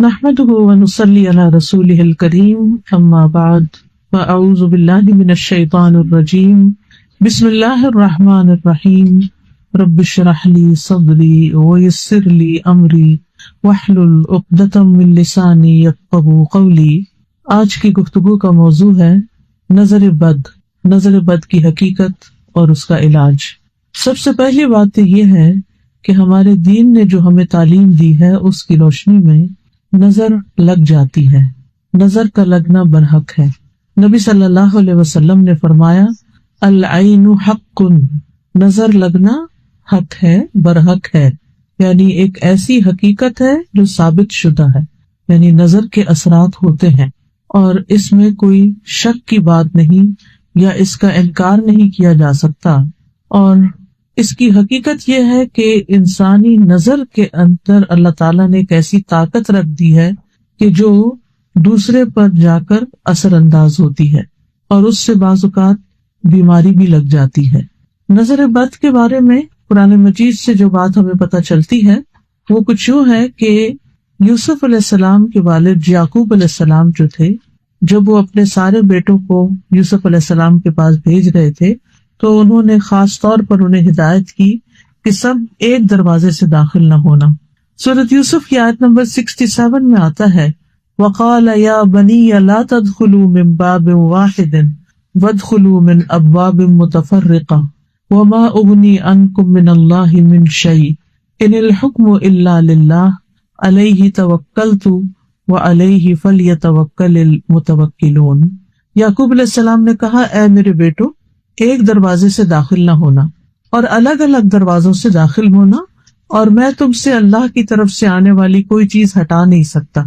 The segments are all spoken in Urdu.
نحمده ونصلي على رسوله الكريم اما بعد فاعوذ بالله من الشيطان الرجيم بسم الله الرحمن الرحيم رب اشرح لي صدري ويسر لي امري واحلل عقدة من لساني يفقهوا قولي۔ آج کی گفتگو کا موضوع ہے نظر بد کی حقیقت اور اس کا علاج۔ سب سے پہلی بات تو یہ ہے کہ ہمارے دین نے جو ہمیں تعلیم دی ہے اس کی روشنی میں نظر لگ جاتی ہے، نظر کا لگنا برحق ہے۔ نبی صلی اللہ علیہ وسلم نے فرمایا العین حق، نظر لگنا حق ہے، برحق ہے، یعنی ایک ایسی حقیقت ہے جو ثابت شدہ ہے، یعنی نظر کے اثرات ہوتے ہیں اور اس میں کوئی شک کی بات نہیں یا اس کا انکار نہیں کیا جا سکتا۔ اور اس کی حقیقت یہ ہے کہ انسانی نظر کے اندر اللہ تعالیٰ نے ایک ایسی طاقت رکھ دی ہے کہ جو دوسرے پر جا کر اثر انداز ہوتی ہے اور اس سے بعض اوقات بیماری بھی لگ جاتی ہے۔ نظر بد کے بارے میں قرآن مجید سے جو بات ہمیں پتہ چلتی ہے وہ کچھ یوں ہے کہ یوسف علیہ السلام کے والد یعقوب علیہ السلام جو تھے، جب وہ اپنے سارے بیٹوں کو یوسف علیہ السلام کے پاس بھیج رہے تھے تو انہوں نے خاص طور پر انہیں ہدایت کی کہ سب ایک دروازے سے داخل نہ ہونا۔ سورۃ یوسف کی آیت نمبر 67 میں آتا ہے وَقَالَ يَا بَنِيَّ لَا تَدْخُلُوا مِن بَابٍ وَاحِدٍ وَادْخُلُوا مِنْ أَبْوَابٍ مُتَفَرِّقَةٍ وَمَا أُغْنِي عَنْكُم مِّنَ اللَّهِ مِن شَيْءٍ إِنِ الْحُكْمُ إِلَّا لِلَّهِ عَلَيْهِ تَوَكَّلْتُ وَعَلَيْهِ فَلْيَتَوَكَّلِ الْمُتَوَكِّلُونَ۔ یعقوب علیہ السلام نے کہا اے میرے بیٹو، ایک دروازے سے داخل نہ ہونا اور الگ الگ دروازوں سے داخل ہونا، اور میں تم سے اللہ کی طرف سے آنے والی کوئی چیز ہٹا نہیں سکتا،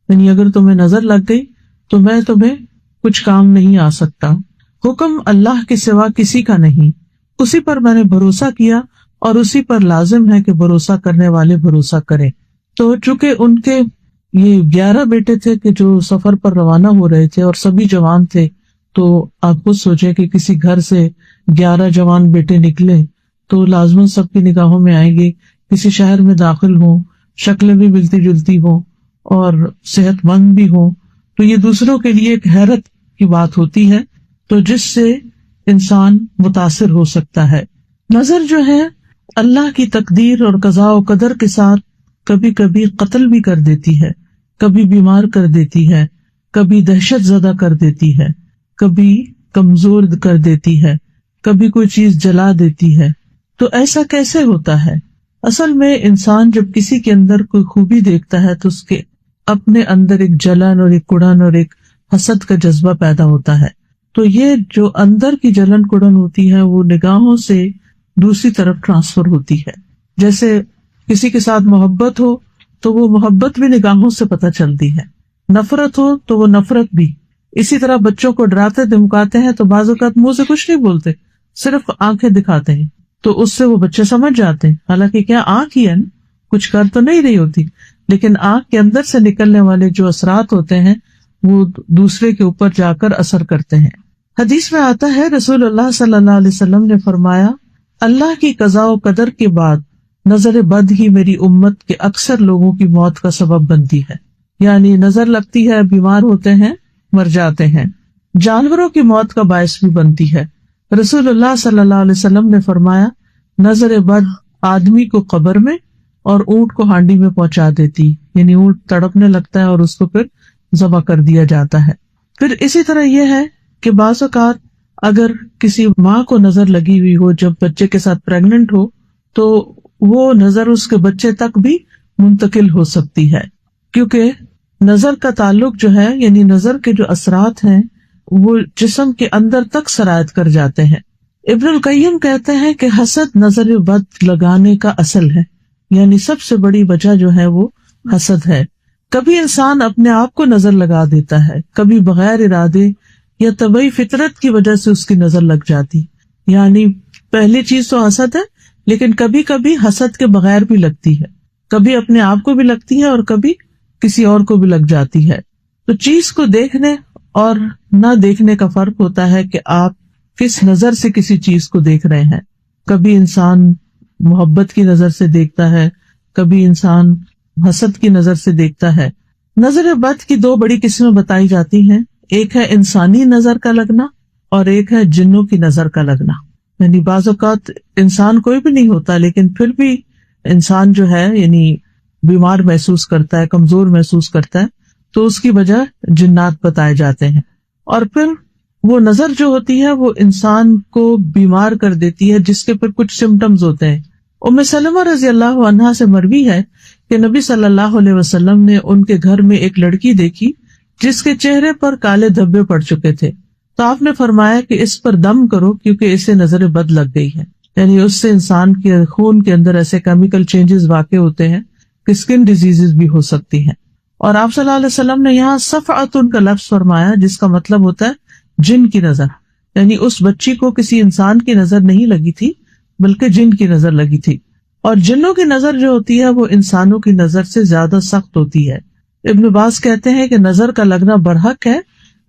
یعنی اگر تمہیں نظر لگ گئی تو میں تمہیں کچھ کام نہیں آ سکتا۔ حکم اللہ کے سوا کسی کا نہیں، اسی پر میں نے بھروسہ کیا اور اسی پر لازم ہے کہ بھروسہ کرنے والے بھروسہ کریں۔ تو چونکہ ان کے یہ 11 بیٹے تھے کہ جو سفر پر روانہ ہو رہے تھے اور سبھی جوان تھے، تو آپ خود سوچیں کہ کسی گھر سے 11 جوان بیٹے نکلے تو لازماً سب کی نگاہوں میں آئیں گے، کسی شہر میں داخل ہوں، شکلیں بھی ملتی جلتی ہوں اور صحت مند بھی ہوں، تو یہ دوسروں کے لیے ایک حیرت کی بات ہوتی ہے، تو جس سے انسان متاثر ہو سکتا ہے۔ نظر جو ہے اللہ کی تقدیر اور قضاء و قدر کے ساتھ کبھی کبھی قتل بھی کر دیتی ہے، کبھی بیمار کر دیتی ہے، کبھی دہشت زدہ کر دیتی ہے، کبھی کمزور کر دیتی ہے، کبھی کوئی چیز جلا دیتی ہے۔ تو ایسا کیسے ہوتا ہے؟ اصل میں انسان جب کسی کے اندر کوئی خوبی دیکھتا ہے تو اس کے اپنے اندر ایک جلن اور ایک کڑن اور ایک حسد کا جذبہ پیدا ہوتا ہے، تو یہ جو اندر کی جلن کڑن ہوتی ہے وہ نگاہوں سے دوسری طرف ٹرانسفر ہوتی ہے۔ جیسے کسی کے ساتھ محبت ہو تو وہ محبت بھی نگاہوں سے پتہ چلتی ہے، نفرت ہو تو وہ نفرت بھی۔ اسی طرح بچوں کو ڈراتے دھمکاتے ہیں تو بعض اوقات منہ سے کچھ نہیں بولتے، صرف آنکھیں دکھاتے ہیں، تو اس سے وہ بچے سمجھ جاتے ہیں، حالانکہ کیا آنکھ ہی ہے نا، کچھ کر تو نہیں رہی ہوتی، لیکن آنکھ کے اندر سے نکلنے والے جو اثرات ہوتے ہیں وہ دوسرے کے اوپر جا کر اثر کرتے ہیں۔ حدیث میں آتا ہے رسول اللہ صلی اللہ علیہ وسلم نے فرمایا اللہ کی قضاء و قدر کے بعد نظر بد ہی میری امت کے اکثر لوگوں کی موت کا سبب بنتی ہے، یعنی نظر لگتی ہے، بیمار ہوتے ہیں، مر جاتے ہیں، جانوروں کی موت کا باعث بھی بنتی ہے۔ رسول اللہ صلی اللہ علیہ وسلم نے فرمایا نظر بد آدمی کو قبر میں اور اونٹ کو ہانڈی میں پہنچا دیتی، یعنی اونٹ تڑپنے لگتا ہے اور اس کو پھر ذبح کر دیا جاتا ہے۔ پھر اسی طرح یہ ہے کہ بعض اوقات اگر کسی ماں کو نظر لگی ہوئی ہو جب بچے کے ساتھ پریگننٹ ہو تو وہ نظر اس کے بچے تک بھی منتقل ہو سکتی ہے، کیونکہ نظر کا تعلق جو ہے، یعنی نظر کے جو اثرات ہیں وہ جسم کے اندر تک سرایت کر جاتے ہیں۔ ابن القیم کہتے ہیں کہ حسد نظر بد لگانے کا اصل ہے، یعنی سب سے بڑی وجہ جو ہے وہ حسد ہے۔ کبھی انسان اپنے آپ کو نظر لگا دیتا ہے، کبھی بغیر ارادے یا طبعی فطرت کی وجہ سے اس کی نظر لگ جاتی، یعنی پہلی چیز تو حسد ہے، لیکن کبھی کبھی حسد کے بغیر بھی لگتی ہے، کبھی اپنے آپ کو بھی لگتی ہے اور کبھی کسی اور کو بھی لگ جاتی ہے۔ تو چیز کو دیکھنے اور نہ دیکھنے کا فرق ہوتا ہے کہ آپ کس نظر سے کسی چیز کو دیکھ رہے ہیں۔ کبھی انسان محبت کی نظر سے دیکھتا ہے، کبھی انسان حسد کی نظر سے دیکھتا ہے، نظر بد کی دو بڑی قسمیں بتائی جاتی ہیں، ایک ہے انسانی نظر کا لگنا اور ایک ہے جنوں کی نظر کا لگنا. یعنی بعض اوقات انسان کوئی بھی نہیں ہوتا لیکن پھر بھی انسان جو ہے یعنی بیمار محسوس کرتا ہے، کمزور محسوس کرتا ہے، تو اس کی وجہ جنات بتائے جاتے ہیں. اور پھر وہ نظر جو ہوتی ہے وہ انسان کو بیمار کر دیتی ہے، جس کے پھر کچھ سمٹمز ہوتے ہیں. ام سلمہ رضی اللہ عنہا سے مروی ہے کہ نبی صلی اللہ علیہ وسلم نے ان کے گھر میں ایک لڑکی دیکھی جس کے چہرے پر کالے دھبے پڑ چکے تھے، تو آپ نے فرمایا کہ اس پر دم کرو کیونکہ اسے نظر بد لگ گئی ہے. یعنی اس سے انسان کے خون کے اندر ایسے کیمیکل چینجز واقع ہوتے ہیں کہ اسکن ڈیزیزز بھی ہو سکتی ہیں. اور آپ صلی اللہ علیہ وسلم نے یہاں صفعۃ کا لفظ فرمایا جس کا مطلب ہوتا ہے جن کی نظر. یعنی اس بچی کو کسی انسان کی نظر نہیں لگی تھی بلکہ جن کی نظر لگی تھی. اور جنوں کی نظر جو ہوتی ہے وہ انسانوں کی نظر سے زیادہ سخت ہوتی ہے. ابن باز کہتے ہیں کہ نظر کا لگنا برحق ہے،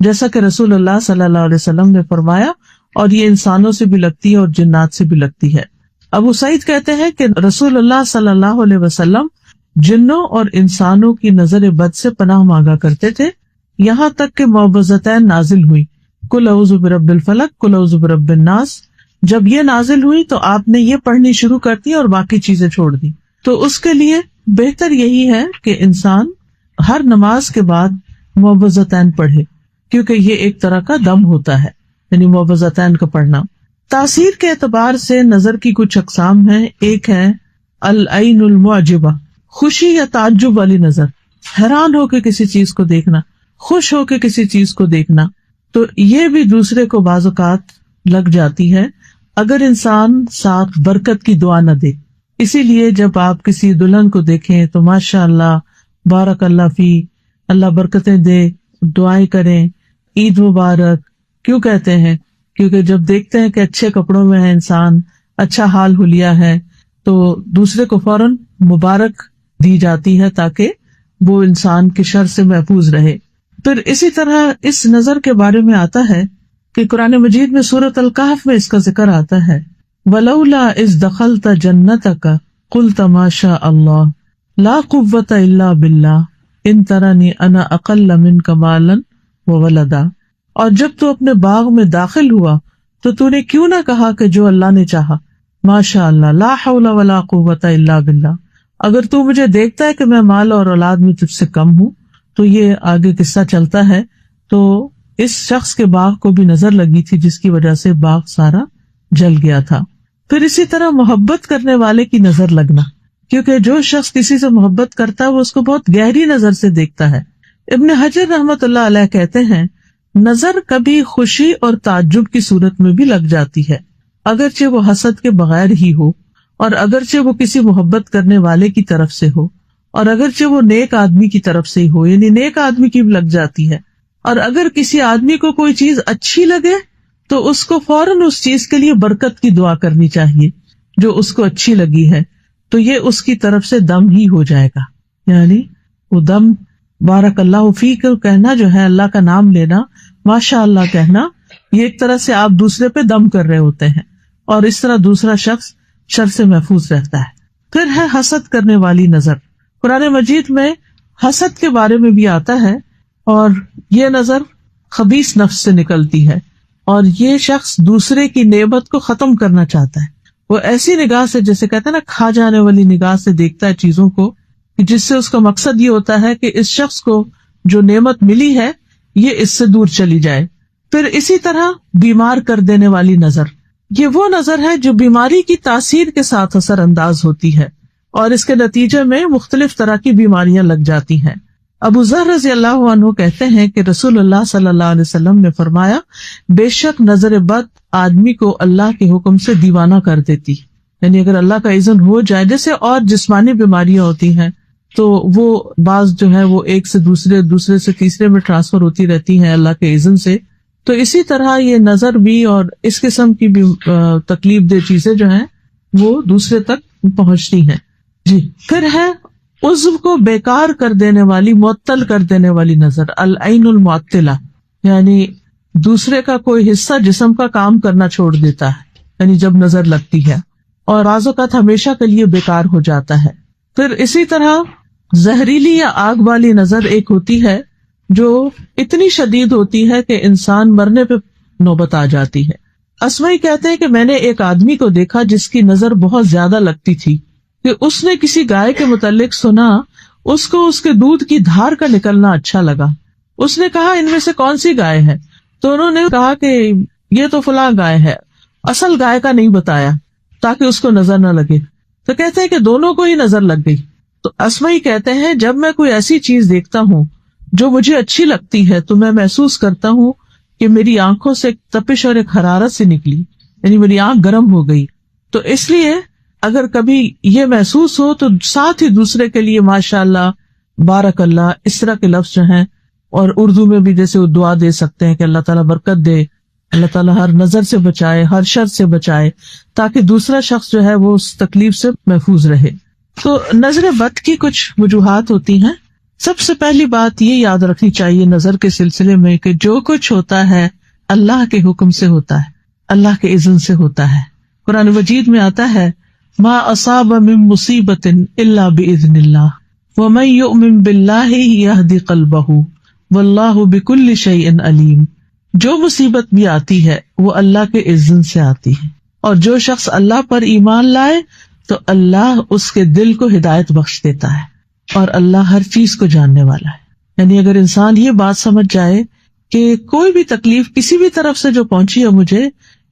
جیسا کہ رسول اللہ صلی اللہ علیہ وسلم نے فرمایا، اور یہ انسانوں سے بھی لگتی ہے اور جنات سے بھی لگتی ہے. ابو سعید کہتے ہیں کہ رسول اللہ صلی اللہ علیہ وسلم جنوں اور انسانوں کی نظر بد سے پناہ مانگا کرتے تھے، یہاں تک کہ معوذتین نازل ہوئی، قل اعوذ برب الفلق قل اعوذ برب الناس. جب یہ نازل ہوئی تو آپ نے یہ پڑھنی شروع کر دی اور باقی چیزیں چھوڑ دی. تو اس کے لیے بہتر یہی ہے کہ انسان ہر نماز کے بعد معوذتین پڑھے، کیونکہ یہ ایک طرح کا دم ہوتا ہے، یعنی معوذتین کا پڑھنا. تاثیر کے اعتبار سے نظر کی کچھ اقسام ہیں. ایک ہے العین المعجبہ، خوشی یا تعجب والی نظر، حیران ہو کے کسی چیز کو دیکھنا، خوش ہو کے کسی چیز کو دیکھنا. تو یہ بھی دوسرے کو بعض اوقات لگ جاتی ہے اگر انسان ساتھ برکت کی دعا نہ دے. اسی لیے جب آپ کسی دلہن کو دیکھیں تو ماشاء اللہ بارک اللہ فی، اللہ برکتیں دے، دعائیں کریں، عید مبارک کیوں کہتے ہیں؟ کیونکہ جب دیکھتے ہیں کہ اچھے کپڑوں میں ہے انسان، اچھا حال حلیہ ہے، تو دوسرے کو فوراً مبارک دی جاتی ہے تاکہ وہ انسان کے شر سے محفوظ رہے. پھر اسی طرح اس نظر کے بارے میں آتا ہے کہ قرآن مجید میں سورۃ الکہف میں اس کا ذکر آتا ہے، وَلَوْلَا إِذْ دَخَلْتَ جَنَّتَكَ قُلْتَ مَا شَاءَ اللَّهُ لَا قُوَّةَ إِلَّا بِاللَّهِ إِن تَرَنِي أَنَا أَقَلَّ مِنْكَ مَالًا وَوَلَدًا. اور جب تو اپنے باغ میں داخل ہوا تو نے کیوں نہ کہا کہ جو اللہ نے چاہا، ماشاء اللہ لا حول ولا قوة الا باللہ. اگر تو مجھے دیکھتا ہے کہ میں مال اور اولاد میں تجھ سے کم ہوں. تو یہ آگے قصہ چلتا ہے. تو اس شخص کے باغ کو بھی نظر لگی تھی جس کی وجہ سے باغ سارا جل گیا تھا. پھر اسی طرح محبت کرنے والے کی نظر لگنا، کیونکہ جو شخص کسی سے محبت کرتا ہے وہ اس کو بہت گہری نظر سے دیکھتا ہے. ابن حجر رحمت اللہ علیہ کہتے ہیں نظر کبھی خوشی اور تعجب کی صورت میں بھی لگ جاتی ہے، اگرچہ وہ حسد کے بغیر ہی ہو، اور اگرچہ وہ کسی محبت کرنے والے کی طرف سے ہو، اور اگرچہ وہ نیک آدمی کی طرف سے ہی ہو، یعنی نیک آدمی کی بھی لگ جاتی ہے. اور اگر کسی آدمی کو کوئی چیز اچھی لگے تو اس کو فوراً اس چیز کے لیے برکت کی دعا کرنی چاہیے جو اس کو اچھی لگی ہے، تو یہ اس کی طرف سے دم ہی ہو جائے گا. یعنی وہ دم بارک اللہ فیک کہنا جو ہے، اللہ کا نام لینا، ماشاء اللہ کہنا، یہ ایک طرح سے آپ دوسرے پہ دم کر رہے ہوتے ہیں، اور اس طرح دوسرا شخص شر سے محفوظ رہتا ہے. پھر ہے حسد کرنے والی نظر. قرآن مجید میں حسد کے بارے میں بھی آتا ہے، اور یہ نظر خبیث نفس سے نکلتی ہے، اور یہ شخص دوسرے کی نعمت کو ختم کرنا چاہتا ہے. وہ ایسی نگاہ سے، جیسے کہتے ہیں نا کھا جانے والی نگاہ سے دیکھتا ہے چیزوں کو، جس سے اس کا مقصد یہ ہوتا ہے کہ اس شخص کو جو نعمت ملی ہے یہ اس سے دور چلی جائے. پھر اسی طرح بیمار کر دینے والی نظر، یہ وہ نظر ہے جو بیماری کی تاثیر کے ساتھ اثر انداز ہوتی ہے، اور اس کے نتیجے میں مختلف طرح کی بیماریاں لگ جاتی ہیں. ابو ذر رضی اللہ عنہ کہتے ہیں کہ رسول اللہ صلی اللہ علیہ وسلم نے فرمایا، بے شک نظر بد آدمی کو اللہ کے حکم سے دیوانہ کر دیتی. یعنی اگر اللہ کا اذن ہو جائے، جیسے اور جسمانی بیماریاں ہوتی ہیں تو وہ بعض جو ہے وہ ایک سے دوسرے سے تیسرے میں ٹرانسفر ہوتی رہتی ہیں اللہ کے اذن سے، تو اسی طرح یہ نظر بھی اور اس قسم کی بھی تکلیف دہ چیزیں جو ہیں وہ دوسرے تک پہنچتی ہیں. جی پھر ہے عضو کو بیکار کر دینے والی، معطل کر دینے والی نظر، العین المعطلہ، یعنی دوسرے کا کوئی حصہ جسم کا کام کرنا چھوڑ دیتا ہے، یعنی جب نظر لگتی ہے، اور بعض اوقات ہمیشہ کے لیے بیکار ہو جاتا ہے. پھر اسی طرح زہریلی یا آگ والی نظر ایک ہوتی ہے جو اتنی شدید ہوتی ہے کہ انسان مرنے پہ نوبت آ جاتی ہے۔ اسمعی کہتے ہیں کہ میں نے ایک آدمی کو دیکھا جس کی نظر بہت زیادہ لگتی تھی کہ اس نے کسی گائے کے متعلق سنا، اس کو اس کے دودھ کی دھار کا نکلنا اچھا لگا۔ اس نے کہا ان میں سے کون سی گائے ہے؟ تو انہوں نے کہا کہ یہ تو فلاں گائے ہے، اصل گائے کا نہیں بتایا تاکہ اس کو نظر نہ لگے۔ تو کہتے ہیں کہ دونوں کو ہی نظر لگ گئی۔ تو اسمعی کہتے ہیں جب میں کوئی ایسی چیز دیکھتا ہوں جو مجھے اچھی لگتی ہے تو میں محسوس کرتا ہوں کہ میری آنکھوں سے ایک تپش اور ایک حرارت سے نکلی، یعنی میری آنکھ گرم ہو گئی۔ تو اس لیے اگر کبھی یہ محسوس ہو تو ساتھ ہی دوسرے کے لیے ماشاء اللہ، بارک اللہ، اس طرح کے لفظ جو ہیں، اور اردو میں بھی جیسے وہ دعا دے سکتے ہیں کہ اللہ تعالیٰ برکت دے، اللہ تعالیٰ ہر نظر سے بچائے، ہر شر سے بچائے، تاکہ دوسرا شخص جو ہے وہ اس تکلیف سے محفوظ رہے۔ تو نظر بد کی کچھ وجوہات ہوتی ہیں۔ سب سے پہلی بات یہ یاد رکھنی چاہیے نظر کے سلسلے میں کہ جو کچھ ہوتا ہے اللہ کے حکم سے ہوتا ہے، اللہ کے اذن سے ہوتا ہے۔ قرآن مجید میں آتا ہے ما اصاب من مصیبت الا باذن اللہ ومن یؤمن باللہ یہدی قلبہ واللہ بکل شیء علیم۔ جو مصیبت بھی آتی ہے وہ اللہ کے اذن سے آتی ہے، اور جو شخص اللہ پر ایمان لائے تو اللہ اس کے دل کو ہدایت بخش دیتا ہے، اور اللہ ہر چیز کو جاننے والا ہے۔ یعنی اگر انسان یہ بات سمجھ جائے کہ کوئی بھی تکلیف کسی بھی طرف سے جو پہنچی ہے مجھے،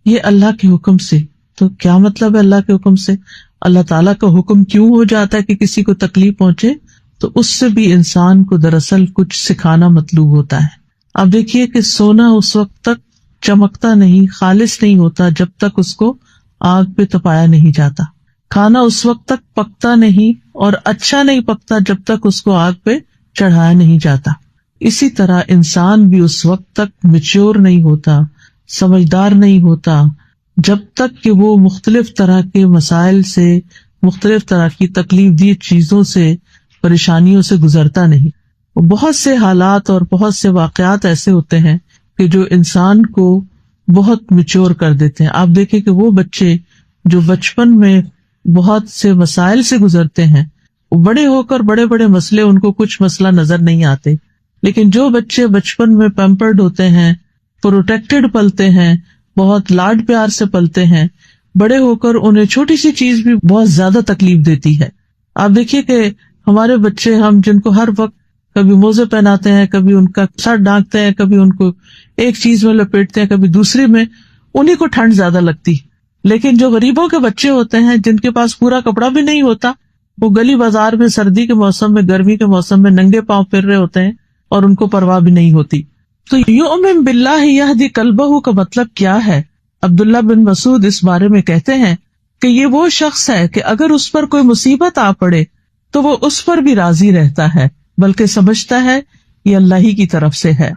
یہ اللہ کے حکم سے، تو کیا مطلب ہے اللہ کے حکم سے؟ اللہ تعالیٰ کا حکم کیوں ہو جاتا ہے کہ کسی کو تکلیف پہنچے؟ تو اس سے بھی انسان کو دراصل کچھ سکھانا مطلوب ہوتا ہے۔ اب دیکھیے کہ سونا اس وقت تک چمکتا نہیں، خالص نہیں ہوتا جب تک اس کو آگ پہ تپایا نہیں جاتا۔ کھانا اس وقت تک پکتا نہیں اور اچھا نہیں پکتا جب تک اس کو آگ پہ چڑھایا نہیں جاتا۔ اسی طرح انسان بھی اس وقت تک میچور نہیں ہوتا، سمجھدار نہیں ہوتا جب تک کہ وہ مختلف طرح کے مسائل سے، مختلف طرح کی تکلیف دی چیزوں سے، پریشانیوں سے گزرتا نہیں۔ بہت سے حالات اور بہت سے واقعات ایسے ہوتے ہیں کہ جو انسان کو بہت میچور کر دیتے ہیں۔ آپ دیکھیں کہ وہ بچے جو بچپن میں بہت سے مسائل سے گزرتے ہیں، بڑے ہو کر بڑے بڑے مسئلے ان کو کچھ مسئلہ نظر نہیں آتے، لیکن جو بچے بچپن میں پیمپرڈ ہوتے ہیں، پروٹیکٹڈ پلتے ہیں، بہت لاڈ پیار سے پلتے ہیں، بڑے ہو کر انہیں چھوٹی سی چیز بھی بہت زیادہ تکلیف دیتی ہے۔ آپ دیکھیے کہ ہمارے بچے، ہم جن کو ہر وقت کبھی موزے پہناتے ہیں، کبھی ان کا سر ڈھانکتے ہیں، کبھی ان کو ایک چیز میں لپیٹتے ہیں، کبھی دوسری میں، انہیں کو ٹھنڈ زیادہ لگتی۔ لیکن جو غریبوں کے بچے ہوتے ہیں جن کے پاس پورا کپڑا بھی نہیں ہوتا، وہ گلی بازار میں سردی کے موسم میں، گرمی کے موسم میں ننگے پاؤں پھر رہے ہوتے ہیں اور ان کو پرواہ بھی نہیں ہوتی۔ تو یؤمن باللہ یہدی قلبہ کا مطلب کیا ہے؟ عبداللہ بن مسعود اس بارے میں کہتے ہیں کہ یہ وہ شخص ہے کہ اگر اس پر کوئی مصیبت آ پڑے تو وہ اس پر بھی راضی رہتا ہے، بلکہ سمجھتا ہے یہ اللہ ہی کی طرف سے ہے۔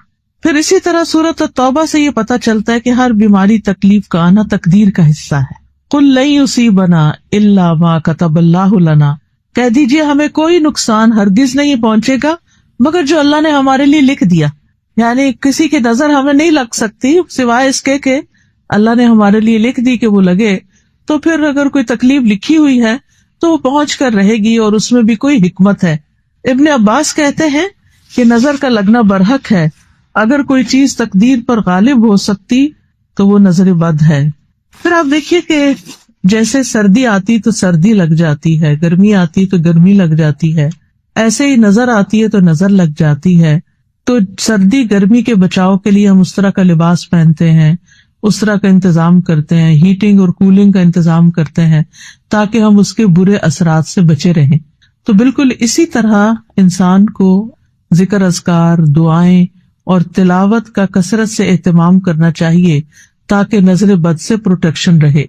پھر اسی طرح سورۃ التوبہ سے یہ پتہ چلتا ہے کہ ہر بیماری، تکلیف کا آنا تقدیر کا حصہ ہے۔ قل لن یصیبنا الا ما کتب اللہ لنا، کہہ دیجئے ہمیں کوئی نقصان ہرگز نہیں پہنچے گا مگر جو اللہ نے ہمارے لیے لکھ دیا۔ یعنی کسی کی نظر ہمیں نہیں لگ سکتی سوائے اس کے کہ اللہ نے ہمارے لیے لکھ دی کہ وہ لگے۔ تو پھر اگر کوئی تکلیف لکھی ہوئی ہے تو وہ پہنچ کر رہے گی، اور اس میں بھی کوئی حکمت ہے۔ ابن عباس کہتے ہیں کہ نظر کا لگنا برحق ہے، اگر کوئی چیز تقدیر پر غالب ہو سکتی تو وہ نظر بد ہے۔ پھر آپ دیکھیے کہ جیسے سردی آتی تو سردی لگ جاتی ہے، گرمی آتی تو گرمی لگ جاتی ہے، ایسے ہی نظر آتی ہے تو نظر لگ جاتی ہے۔ تو سردی گرمی کے بچاؤ کے لیے ہم اس طرح کا لباس پہنتے ہیں، اس طرح کا انتظام کرتے ہیں، ہیٹنگ اور کولنگ کا انتظام کرتے ہیں تاکہ ہم اس کے برے اثرات سے بچے رہیں۔ تو بالکل اسی طرح انسان کو ذکر، اذکار، دعائیں اور تلاوت کا کثرت سے اہتمام کرنا چاہیے تاکہ نظر بد سے پروٹیکشن رہے،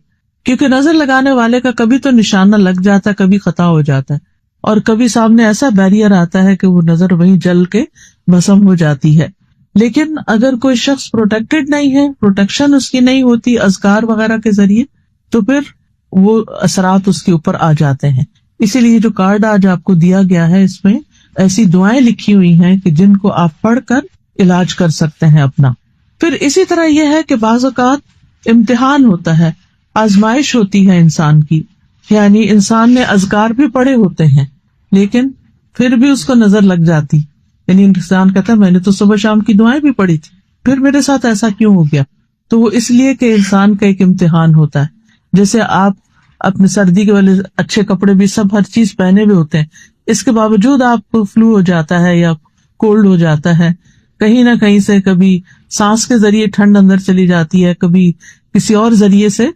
کیونکہ نظر لگانے والے کا کبھی تو نشانہ لگ جاتا ہے، کبھی خطا ہو جاتا ہے، اور کبھی سامنے ایسا بیریئر آتا ہے کہ وہ نظر وہیں جل کے بھسم ہو جاتی ہے۔ لیکن اگر کوئی شخص پروٹیکٹڈ نہیں ہے، پروٹیکشن اس کی نہیں ہوتی اذکار وغیرہ کے ذریعے، تو پھر وہ اثرات اس کے اوپر آ جاتے ہیں۔ اسی لیے جو کارڈ آج آپ کو دیا گیا ہے، اس میں ایسی دعائیں لکھی ہوئی ہیں کہ جن کو آپ پڑھ کر علاج کر سکتے ہیں اپنا۔ پھر اسی طرح یہ ہے کہ بعض اوقات امتحان ہوتا ہے، آزمائش ہوتی ہے انسان کی، یعنی انسان نے اذکار بھی پڑھے ہوتے ہیں لیکن پھر بھی اس کو نظر لگ جاتی. یعنی انسان کہتا ہے میں نے تو صبح شام کی دعائیں بھی پڑھی تھی, پھر میرے ساتھ ایسا کیوں ہو گیا؟ تو وہ اس لیے کہ انسان کا ایک امتحان ہوتا ہے. جیسے آپ اپنے سردی کے والے اچھے کپڑے بھی سب ہر چیز پہنے ہوئے ہوتے ہیں, اس کے باوجود آپ کو فلو ہو جاتا ہے یا کولڈ ہو جاتا ہے, کہیں نہ کہیں سے کبھی سانس کے ذریعے ٹھنڈ اندر چلی جاتی ہے, کبھی کسی اور ذریعے سے,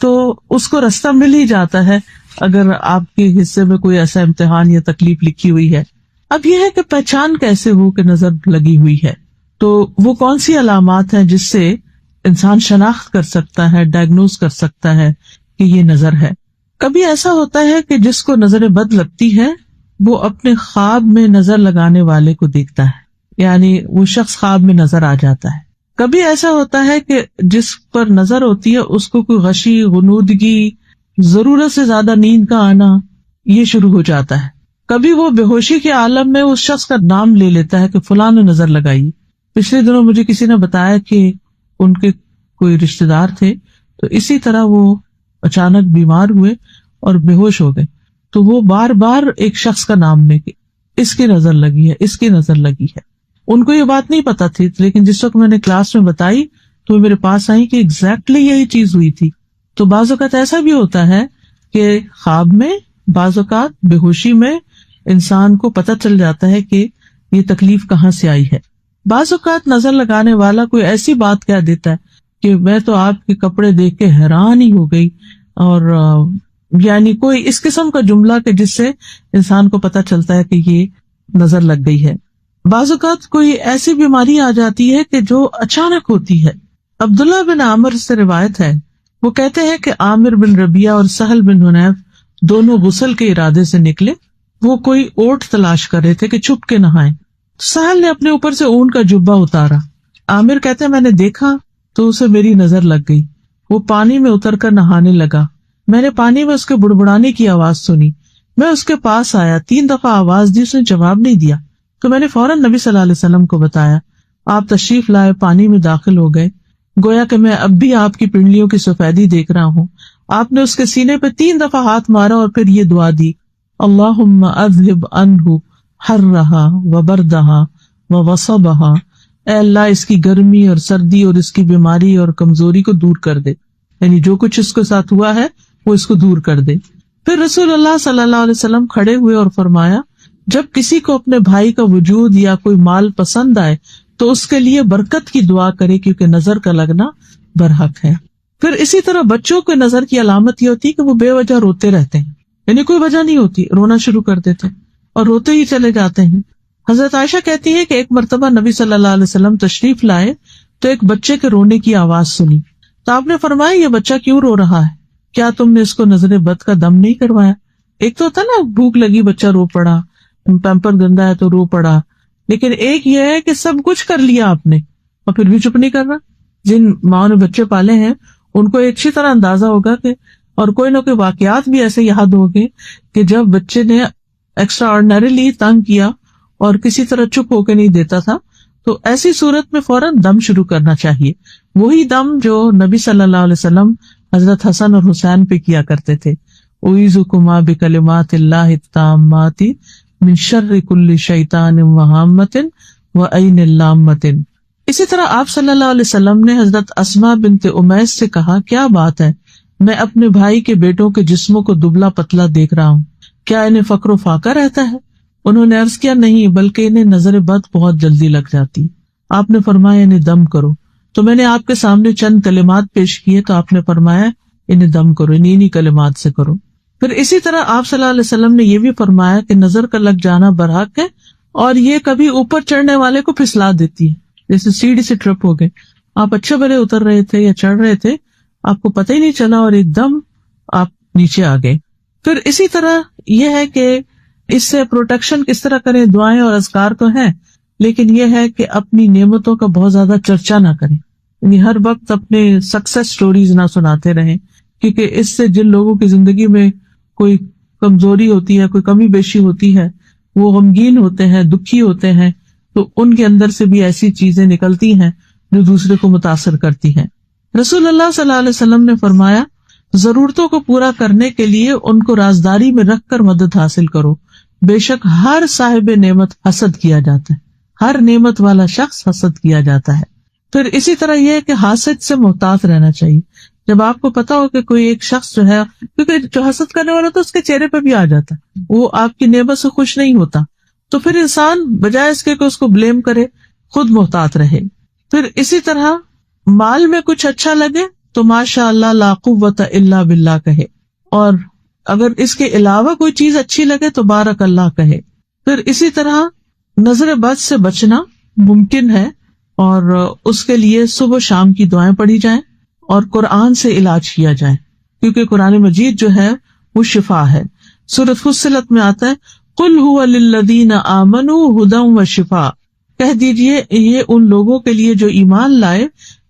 تو اس کو راستہ مل ہی جاتا ہے اگر آپ کے حصے میں کوئی ایسا امتحان یا تکلیف لکھی ہوئی ہے. اب یہ ہے کہ پہچان کیسے ہو کہ نظر لگی ہوئی ہے, تو وہ کون سی علامات ہیں جس سے انسان شناخت کر سکتا ہے, ڈائگنوز کر سکتا ہے کہ یہ نظر ہے. کبھی ایسا ہوتا ہے کہ جس کو نظر بد لگتی ہے وہ اپنے خواب میں نظر لگانے والے کو دیکھتا ہے, یعنی وہ شخص خواب میں نظر آ جاتا ہے. کبھی ایسا ہوتا ہے کہ جس پر نظر ہوتی ہے اس کو کوئی غشی, غنودگی, ضرورت سے زیادہ نیند کا آنا یہ شروع ہو جاتا ہے. کبھی وہ بے ہوشی کے عالم میں اس شخص کا نام لے لیتا ہے کہ فلاں نے نظر لگائی. پچھلے دنوں مجھے کسی نے بتایا کہ ان کے کوئی رشتے دار تھے, تو اسی طرح وہ اچانک بیمار ہوئے اور بے ہوش ہو گئے, تو وہ بار بار ایک شخص کا نام لے کے اس کی نظر لگی ہے, اس کی نظر لگی ہے. ان کو یہ بات نہیں پتا تھی, لیکن جس وقت میں نے کلاس میں بتائی تو وہ میرے پاس آئی کہ ایگزیکٹلی یہی چیز ہوئی تھی. تو بعض اوقات ایسا بھی ہوتا ہے کہ خواب میں, بعض اوقات بے ہوشی میں انسان کو پتہ چل جاتا ہے کہ یہ تکلیف کہاں سے آئی ہے. بعض اوقات نظر لگانے والا کوئی ایسی بات کہہ دیتا ہے کہ میں تو آپ کے کپڑے دیکھ کے حیران ہی ہو گئی, اور یعنی کوئی اس قسم کا جملہ کہ جس سے انسان کو پتہ چلتا ہے کہ یہ نظر لگ گئی ہے. بعض اوقات کوئی ایسی بیماری آ جاتی ہے کہ جو اچانک ہوتی ہے. عبداللہ بن عامر سے روایت ہے, وہ کہتے ہیں کہ عامر بن ربیعہ اور سہل بن حنیف دونوں غسل کے ارادے سے نکلے. وہ کوئی اوٹ تلاش کر رہے تھے کہ چھپ کے نہائیں. سہل نے اپنے اوپر سے اون کا جبہ اتارا. عامر کہتے ہیں میں نے دیکھا تو اسے میری نظر لگ گئی. وہ پانی میں اتر کر نہانے لگا. میں نے پانی میں اس کے بڑبڑانے کی آواز سنی. میں اس کے پاس آیا, 3 دفعہ آواز دی, اس نے جواب نہیں دیا. تو میں نے فوراً نبی صلی اللہ علیہ وسلم کو بتایا. آپ تشریف لائے, پانی میں داخل ہو گئے. گویا کہ میں اب بھی آپ کی پنڈلیوں کی سفیدی دیکھ رہا ہوں. آپ نے اس کے سینے پہ 3 دفعہ ہاتھ مارا اور پھر یہ دعا دی, اللہم اذہب عنہ حرہا وبردہا ووصبہا, اے اللہ اس کی گرمی اور سردی اور اس کی بیماری اور کمزوری کو دور کر دے, یعنی جو کچھ اس کے ساتھ ہوا ہے وہ اس کو دور کر دے. پھر رسول اللہ صلی اللہ علیہ وسلم کھڑے ہوئے اور فرمایا, جب کسی کو اپنے بھائی کا وجود یا کوئی مال پسند آئے تو اس کے لیے برکت کی دعا کرے, کیونکہ نظر کا لگنا برحق ہے. پھر اسی طرح بچوں کو نظر کی علامت یہ ہوتی ہے کہ وہ بے وجہ روتے رہتے ہیں, یعنی کوئی وجہ نہیں ہوتی, رونا شروع کر دیتے ہیں اور روتے ہی چلے جاتے ہیں. حضرت عائشہ کہتی ہے کہ ایک مرتبہ نبی صلی اللہ علیہ وسلم تشریف لائے تو ایک بچے کے رونے کی آواز سنی. تو آپ نے فرمایا, یہ بچہ کیوں رو رہا ہے؟ کیا تم نے اس کو نظر بد کا دم نہیں کروایا؟ ایک تو ہوتا نا بھوک لگی بچہ رو پڑا, پیمپر گندا ہے تو رو پڑا, لیکن ایک یہ ہے کہ سب کچھ کر لیا آپ نے اور پھر بھی چپ نہیں کر رہا. جن ماں نے بچے پالے ہیں ان کو اچھی طرح اندازہ ہوگا کہ, اور کوئی نہ کوئی واقعات بھی ایسے یاد ہو گئے کہ جب بچے نے ایکسٹرا آرڈنریلی تنگ کیا اور کسی طرح چپ ہو کے نہیں دیتا تھا, تو ایسی صورت میں فوراً دم شروع کرنا چاہیے. وہی دم جو نبی صلی اللہ علیہ وسلم حضرت حسن اور حسین پہ کیا کرتے تھے, اعوذکما بکلمات اللہ التامات من شر کل شیطان وہامۃ وعین لامۃ. اسی طرح آپ صلی اللہ علیہ وسلم نے حضرت اسماء بنت امیس سے کہا, کیا بات ہے, میں اپنے بھائی کے بیٹوں کے جسموں کو دبلا پتلا دیکھ رہا ہوں, کیا انہیں فقر و فاقہ رہتا ہے؟ انہوں نے عرض کیا, نہیں, بلکہ انہیں نظر بد بہت جلدی لگ جاتی. آپ نے فرمایا انہیں دم کرو. تو میں نے آپ کے سامنے چند کلمات پیش کیے تو آپ نے فرمایا انہیں دم کرو, انہیں کلمات سے کرو. پھر اسی طرح آپ صلی اللہ علیہ وسلم نے یہ بھی فرمایا کہ نظر کا لگ جانا برحق ہے, اور یہ کبھی اوپر چڑھنے والے کو پھسلا دیتی ہے. جیسے سیڑھی سے ٹرپ ہو گئے, آپ اچھے بھلے اتر رہے تھے یا چڑھ رہے تھے, آپ کو پتہ ہی نہیں چلا اور ایک دم آپ نیچے آ گئے. پھر اسی طرح یہ ہے کہ اس سے پروٹیکشن کس طرح کریں, دعائیں اور اذکار تو ہیں, لیکن یہ ہے کہ اپنی نعمتوں کا بہت زیادہ چرچا نہ کریں, یعنی ہر وقت اپنے سکسیس سٹوریز نہ سناتے رہیں, کیونکہ اس سے جن لوگوں کی زندگی میں کوئی کمزوری ہوتی ہے, کوئی کمی بیشی ہوتی ہے, وہ غمگین ہوتے ہیں, دکھی ہوتے ہیں, تو ان کے اندر سے بھی ایسی چیزیں نکلتی ہیں جو دوسرے کو متاثر کرتی ہیں. رسول اللہ صلی اللہ علیہ وسلم نے فرمایا, ضرورتوں کو پورا کرنے کے لیے ان کو رازداری میں رکھ کر مدد حاصل کرو, بے شک ہر صاحب نعمت حسد کیا جاتا ہے، ہر نعمت والا شخص حسد کیا جاتا ہے۔ پھر اسی طرح یہ ہے کہ حاسد سے محتاط رہنا چاہیے۔ جب آپ کو پتا ہو کہ کوئی ایک شخص جو ہے، کیونکہ جو حسد کرنے والا تو اس کے چہرے پہ بھی آ جاتا ہے، وہ آپ کی نعمت سے خوش نہیں ہوتا، تو پھر انسان بجائے اس کے کہ اس کو بلیم کرے، خود محتاط رہے۔ پھر اسی طرح مال میں کچھ اچھا لگے تو ماشاء اللہ لا قوت الا باللہ کہے، اور اگر اس کے علاوہ کوئی چیز اچھی لگے تو بارک اللہ کہے۔ پھر اسی طرح نظر بد سے بچنا ممکن ہے، اور اس کے لیے صبح و شام کی دعائیں پڑھی جائیں اور قرآن سے علاج کیا جائے، کیونکہ قرآن مجید جو ہے وہ شفا ہے۔ سورۃ فصلت میں آتا ہے قل هو للذین آمنوا ھدی وشفاء، کہہ دیجئے یہ ان لوگوں کے لیے جو ایمان لائے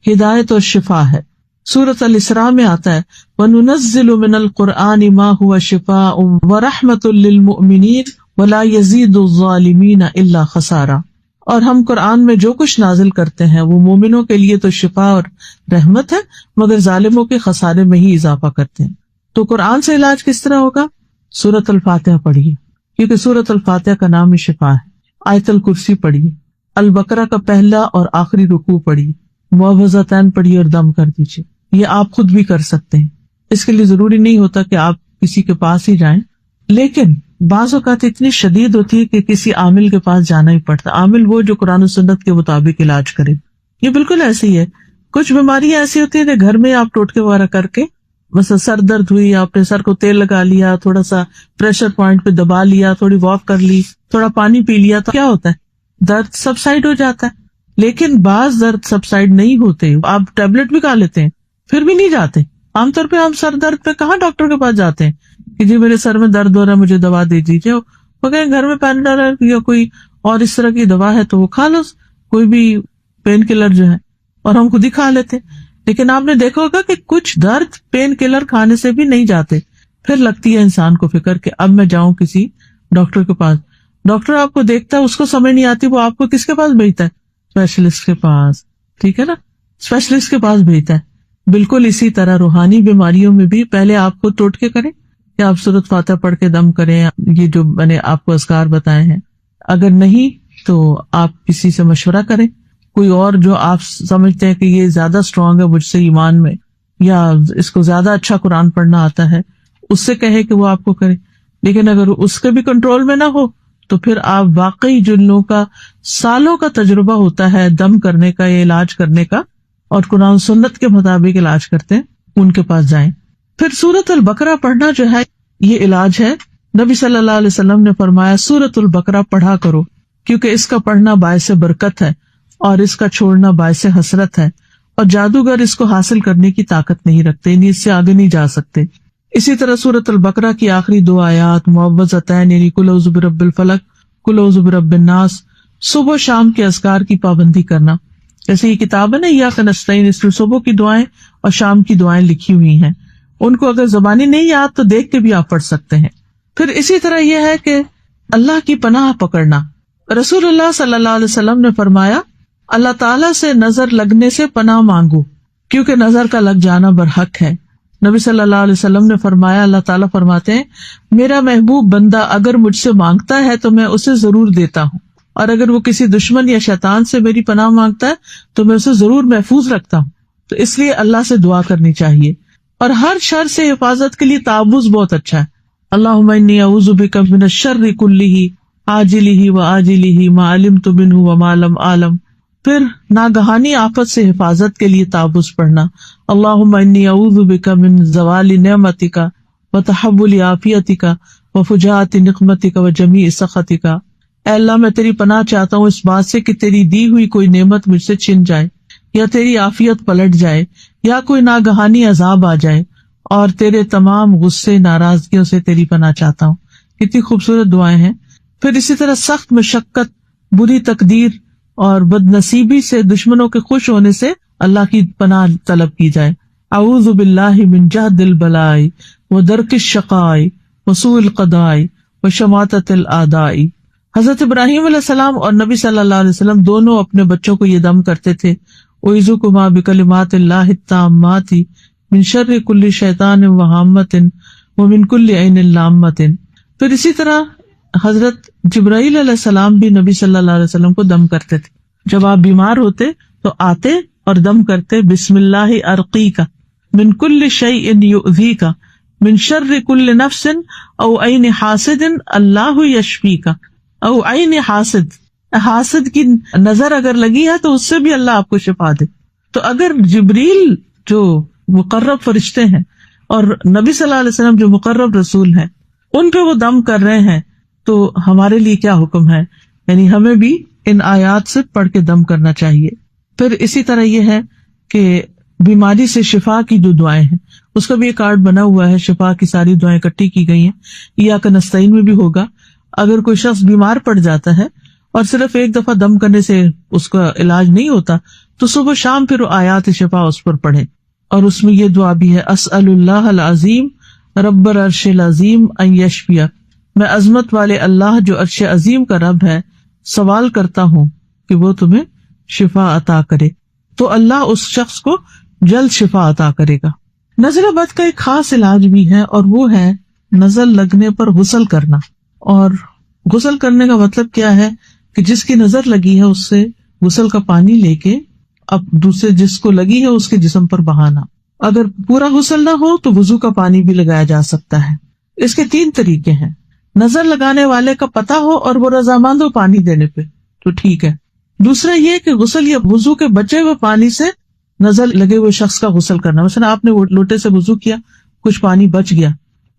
ہدایت اور شفا ہے۔ سورۃ الاسراء میں آتا ہے وَنُنَزِّلُ مِنَ الْقُرْآنِ مَا هُوَ شِفَاءٌ وَرَحْمَةٌ لِّلْمُؤْمِنِينَ وَلَا يَزِيدُ الظَّالِمِينَ إِلَّا خَسَارًا، اور ہم قرآن میں جو کچھ نازل کرتے ہیں وہ مومنوں کے لیے تو شفا اور رحمت ہے، مگر ظالموں کے خسارے میں ہی اضافہ کرتے ہیں۔ تو قرآن سے علاج کس طرح ہوگا؟ سورۃ الفاتحہ پڑھیے، کیونکہ سورۃ الفاتحہ کا نام ہی شفا ہے۔ آیت الکرسی پڑھیے، البقرہ کا پہلا اور آخری رکوع پڑھیے، معوذتین پڑھیے اور دم کر دیجیے۔ یہ آپ خود بھی کر سکتے ہیں، اس کے لیے ضروری نہیں ہوتا کہ آپ کسی کے پاس ہی جائیں، لیکن بعض اوقات اتنی شدید ہوتی ہے کہ کسی عامل کے پاس جانا ہی پڑتا۔ عامل وہ جو قرآن و سنت کے مطابق علاج کرے۔ یہ بالکل ایسے ہی ہے، کچھ بیماریاں ایسی ہوتی ہیں کہ گھر میں آپ ٹوٹکے وغیرہ کر کے، مثلا سر درد ہوئی، آپ نے سر کو تیل لگا لیا، تھوڑا سا پریشر پوائنٹ پہ دبا لیا، تھوڑی واک کر لی، تھوڑا پانی پی لیا، تو کیا ہوتا ہے؟ درد سبسائڈ ہو جاتا ہے۔ لیکن بعض درد سبسائڈ نہیں ہوتے، آپ ٹیبلٹ بھی کھا لیتے ہیں پھر بھی نہیں جاتے۔ عام طور پہ ہم سر درد پہ کہاں ڈاکٹر کے پاس جاتے ہیں کہ جی میرے سر میں درد ہو رہا ہے مجھے دوا دے دیجیے، وہ کہیں گھر میں پیناڈول ہے یا کوئی اور اس طرح کی دوا ہے تو وہ کھا لو، کوئی بھی پین کلر جو ہے، اور ہم خود ہی کھا لیتے۔ لیکن آپ نے دیکھا ہوگا کہ کچھ درد پین کلر کھانے سے بھی نہیں جاتے، پھر لگتی ہے انسان کو فکر کہ اب میں جاؤں کسی ڈاکٹر کے پاس۔ ڈاکٹر آپ کو دیکھتا ہے، اس کو سمجھ نہیں آتی، وہ آپ کو کس کے پاس بھیجتا ہے؟ اسپیشلسٹ کے پاس، ٹھیک ہے نا، اسپیشلسٹ کے پاس بھیجتا ہے۔ بالکل اسی طرح روحانی بیماریوں میں بھی پہلے آپ کو ٹوٹکے کریں یا آپ سورۃ فاتحہ پڑھ کے دم کریں، یہ جو میں نے آپ کو اذکار بتائے ہیں، اگر نہیں تو آپ کسی سے مشورہ کریں، کوئی اور جو آپ سمجھتے ہیں کہ یہ زیادہ اسٹرانگ ہے مجھ سے ایمان میں، یا اس کو زیادہ اچھا قرآن پڑھنا آتا ہے، اس سے کہے کہ وہ آپ کو کرے۔ لیکن اگر اس کے بھی کنٹرول میں نہ ہو تو پھر آپ واقعی جن لوگوں کا سالوں کا تجربہ ہوتا ہے دم کرنے کا یا علاج کرنے کا اور قرآن سنت کے مطابق علاج کرتے ہیں، ان کے پاس جائیں۔ پھر سورۃ البقرہ پڑھنا جو ہے یہ علاج ہے۔ نبی صلی اللہ علیہ وسلم نے فرمایا سورۃ البقرہ پڑھا کرو، کیونکہ اس کا پڑھنا باعث برکت ہے اور اس کا چھوڑنا باعث حسرت ہے، اور جادوگر اس کو حاصل کرنے کی طاقت نہیں رکھتے، یعنی اس سے آگے نہیں جا سکتے۔ اسی طرح سورۃ البقرہ کی آخری دو آیات معوذتین، یعنی قل اعوذ برب الفلق، قل اعوذ برب الناس، صبح و شام کے اذکار کی پابندی کرنا۔ جیسے یہ کتاب ہے نا ایاک نستعین، اس میں صبح کی دعائیں اور شام کی دعائیں لکھی ہوئی ہیں، ان کو اگر زبانی نہیں یاد تو دیکھ کے بھی آپ پڑھ سکتے ہیں۔ پھر اسی طرح یہ ہے کہ اللہ کی پناہ پکڑنا۔ رسول اللہ صلی اللہ علیہ وسلم نے فرمایا اللہ تعالیٰ سے نظر لگنے سے پناہ مانگو، کیونکہ نظر کا لگ جانا برحق ہے۔ نبی صلی اللہ علیہ وسلم نے فرمایا اللہ تعالیٰ فرماتے ہیں میرا محبوب بندہ اگر مجھ سے مانگتا ہے تو میں اسے ضرور دیتا ہوں، اور اگر وہ کسی دشمن یا شیطان سے میری پناہ مانگتا ہے تو میں اسے ضرور محفوظ رکھتا ہوں۔ تو اس لیے اللہ سے دعا کرنی چاہیے، اور ہر شر سے حفاظت کے لیے تعوذ بہت اچھا ہے۔ اللہم انی اعوذ بک من الشر کلہ عاجلہ وآجلہ ما علمت منہ وما لم اعلم۔ پھر ناگہانی آفت سے حفاظت کے لیے تعوذ پڑھنا، اللہم انی اعوذ بک من زوال نعمتک وتحول عافیتک وفجاءۃ نقمتک وجمیع سخطک۔ اے اللہ میں تیری پناہ چاہتا ہوں اس بات سے کہ تیری دی ہوئی کوئی نعمت مجھ سے چھن جائے، یا تیری عافیت پلٹ جائے، یا کوئی ناگہانی عذاب آ جائے، اور تیرے تمام غصے ناراضگیوں سے تیری پناہ چاہتا ہوں۔ کتنی خوبصورت دعائیں ہیں۔ پھر اسی طرح سخت مشقت، بری تقدیر اور بد نصیبی سے، دشمنوں کے خوش ہونے سے اللہ کی پناہ طلب کی جائے۔ اعوذ باللہ من جہد البلاء ودرک الشقاء وسوء القضاء وشماتۃ الاعداء۔ حضرت ابراہیم علیہ السلام اور نبی صلی اللہ علیہ وسلم دونوں اپنے بچوں کو یہ دم کرتے تھے اعوذکما بکلمات اللہ التامات من شر کل شیطان وہامۃ ومن کل عین لامۃ۔ پھر اسی طرح حضرت جبرائیل علیہ السلام بھی نبی صلی اللہ علیہ وسلم کو دم کرتے تھے. جب آپ بیمار ہوتے تو آتے اور دم کرتے بسم اللہ ارقیک من کل شیء یؤذیک من شر کل نفس او عین حاسد اللہ یشفیک. او عین حاسد، حاسد کی نظر اگر لگی ہے تو اس سے بھی اللہ آپ کو شفا دے. تو اگر جبریل جو مقرب فرشتے ہیں اور نبی صلی اللہ علیہ وسلم جو مقرب رسول ہیں ان پہ وہ دم کر رہے ہیں تو ہمارے لیے کیا حکم ہے؟ یعنی ہمیں بھی ان آیات سے پڑھ کے دم کرنا چاہیے. پھر اسی طرح یہ ہے کہ بیماری سے شفا کی جو دعائیں ہیں اس کا بھی ایک کارڈ بنا ہوا ہے، شفا کی ساری دعائیں اکٹھی کی گئی ہیں. ایاک نستعین میں بھی ہوگا. اگر کوئی شخص بیمار پڑ جاتا ہے اور صرف ایک دفعہ دم کرنے سے اس کا علاج نہیں ہوتا تو صبح شام پھر آیات شفا اس پر پڑھے. اور اس میں یہ دعا بھی ہے، اسأل اللہ العظیم رب العرش العظیم ان یشفیہ، میں عظمت والے اللہ جو عرش عظیم کا رب ہے سوال کرتا ہوں کہ وہ تمہیں شفا عطا کرے. تو اللہ اس شخص کو جلد شفا عطا کرے گا. نزلہ بد کا ایک خاص علاج بھی ہے اور وہ ہے نزل لگنے پر غسل کرنا. اور غسل کرنے کا مطلب کیا ہے کہ جس کی نظر لگی ہے اس سے غسل کا پانی لے کے اب دوسرے جس کو لگی ہے اس کے جسم پر بہانا. اگر پورا غسل نہ ہو تو وضو کا پانی بھی لگایا جا سکتا ہے. اس کے 3 طریقے ہیں. نظر لگانے والے کا پتہ ہو اور وہ رضامند ہو پانی دینے پہ تو ٹھیک ہے. دوسرا یہ کہ غسل یا وضو کے بچے ہوئے پانی سے نظر لگے ہوئے شخص کا غسل کرنا. مثلا آپ نے لوٹے سے وضو کیا، کچھ پانی بچ گیا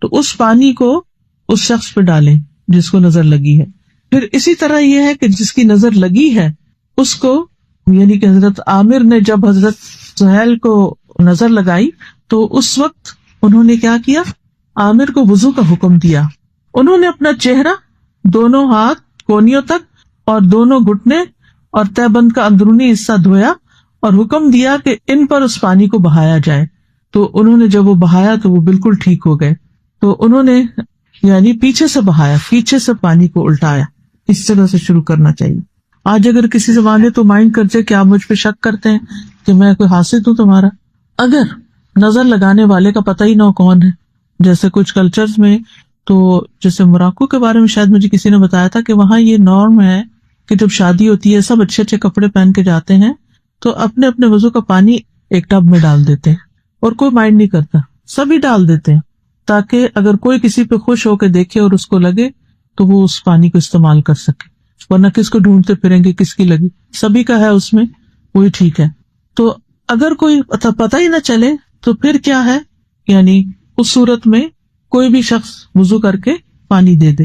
تو اس پانی کو اس شخص پہ ڈالیں جس کو نظر لگی ہے. پھر اسی طرح یہ ہے کہ جس کی نظر لگی ہے اس کو، یعنی کہ حضرت عامر نے جب حضرت سہیل کو نظر لگائی تو اس وقت انہوں نے کیا کیا، عامر کو وضو کا حکم دیا. انہوں نے اپنا چہرہ، دونوں ہاتھ کونیوں تک اور دونوں گھٹنے اور تہ بند کا اندرونی حصہ دھویا اور حکم دیا کہ ان پر اس پانی کو بہایا جائے. تو انہوں نے جب وہ بہایا تو وہ بالکل ٹھیک ہو گئے. تو انہوں نے یعنی پیچھے سے بہایا، پیچھے سے پانی کو الٹایا. اس طرح سے شروع کرنا چاہیے. آج اگر کسی سے مانگے تو مائنڈ کر جائے کہ آپ مجھ پہ شک کرتے ہیں کہ میں کوئی حاسد ہوں تمہارا. اگر نظر لگانے والے کا پتہ ہی نہ ہو کون ہے، جیسے کچھ کلچرز میں، تو جیسے موراکو کے بارے میں شاید مجھے کسی نے بتایا تھا کہ وہاں یہ نارم ہے کہ جب شادی ہوتی ہے سب اچھے اچھے کپڑے پہن کے جاتے ہیں تو اپنے اپنے وضو کا پانی ایک ٹب میں ڈال دیتے ہیں اور کوئی مائنڈ نہیں کرتا، سبھی ڈال دیتے ہیں تاکہ اگر کوئی کسی پہ خوش ہو کے دیکھے اور اس کو لگے تو وہ اس پانی کو استعمال کر سکے. ورنہ کس کو ڈھونڈتے پھریں گے کس کی لگی، سبھی کا ہے اس میں، وہی ٹھیک ہے. تو اگر کوئی پتہ ہی نہ چلے تو پھر کیا ہے، یعنی اس صورت میں کوئی بھی شخص وضو کر کے پانی دے دے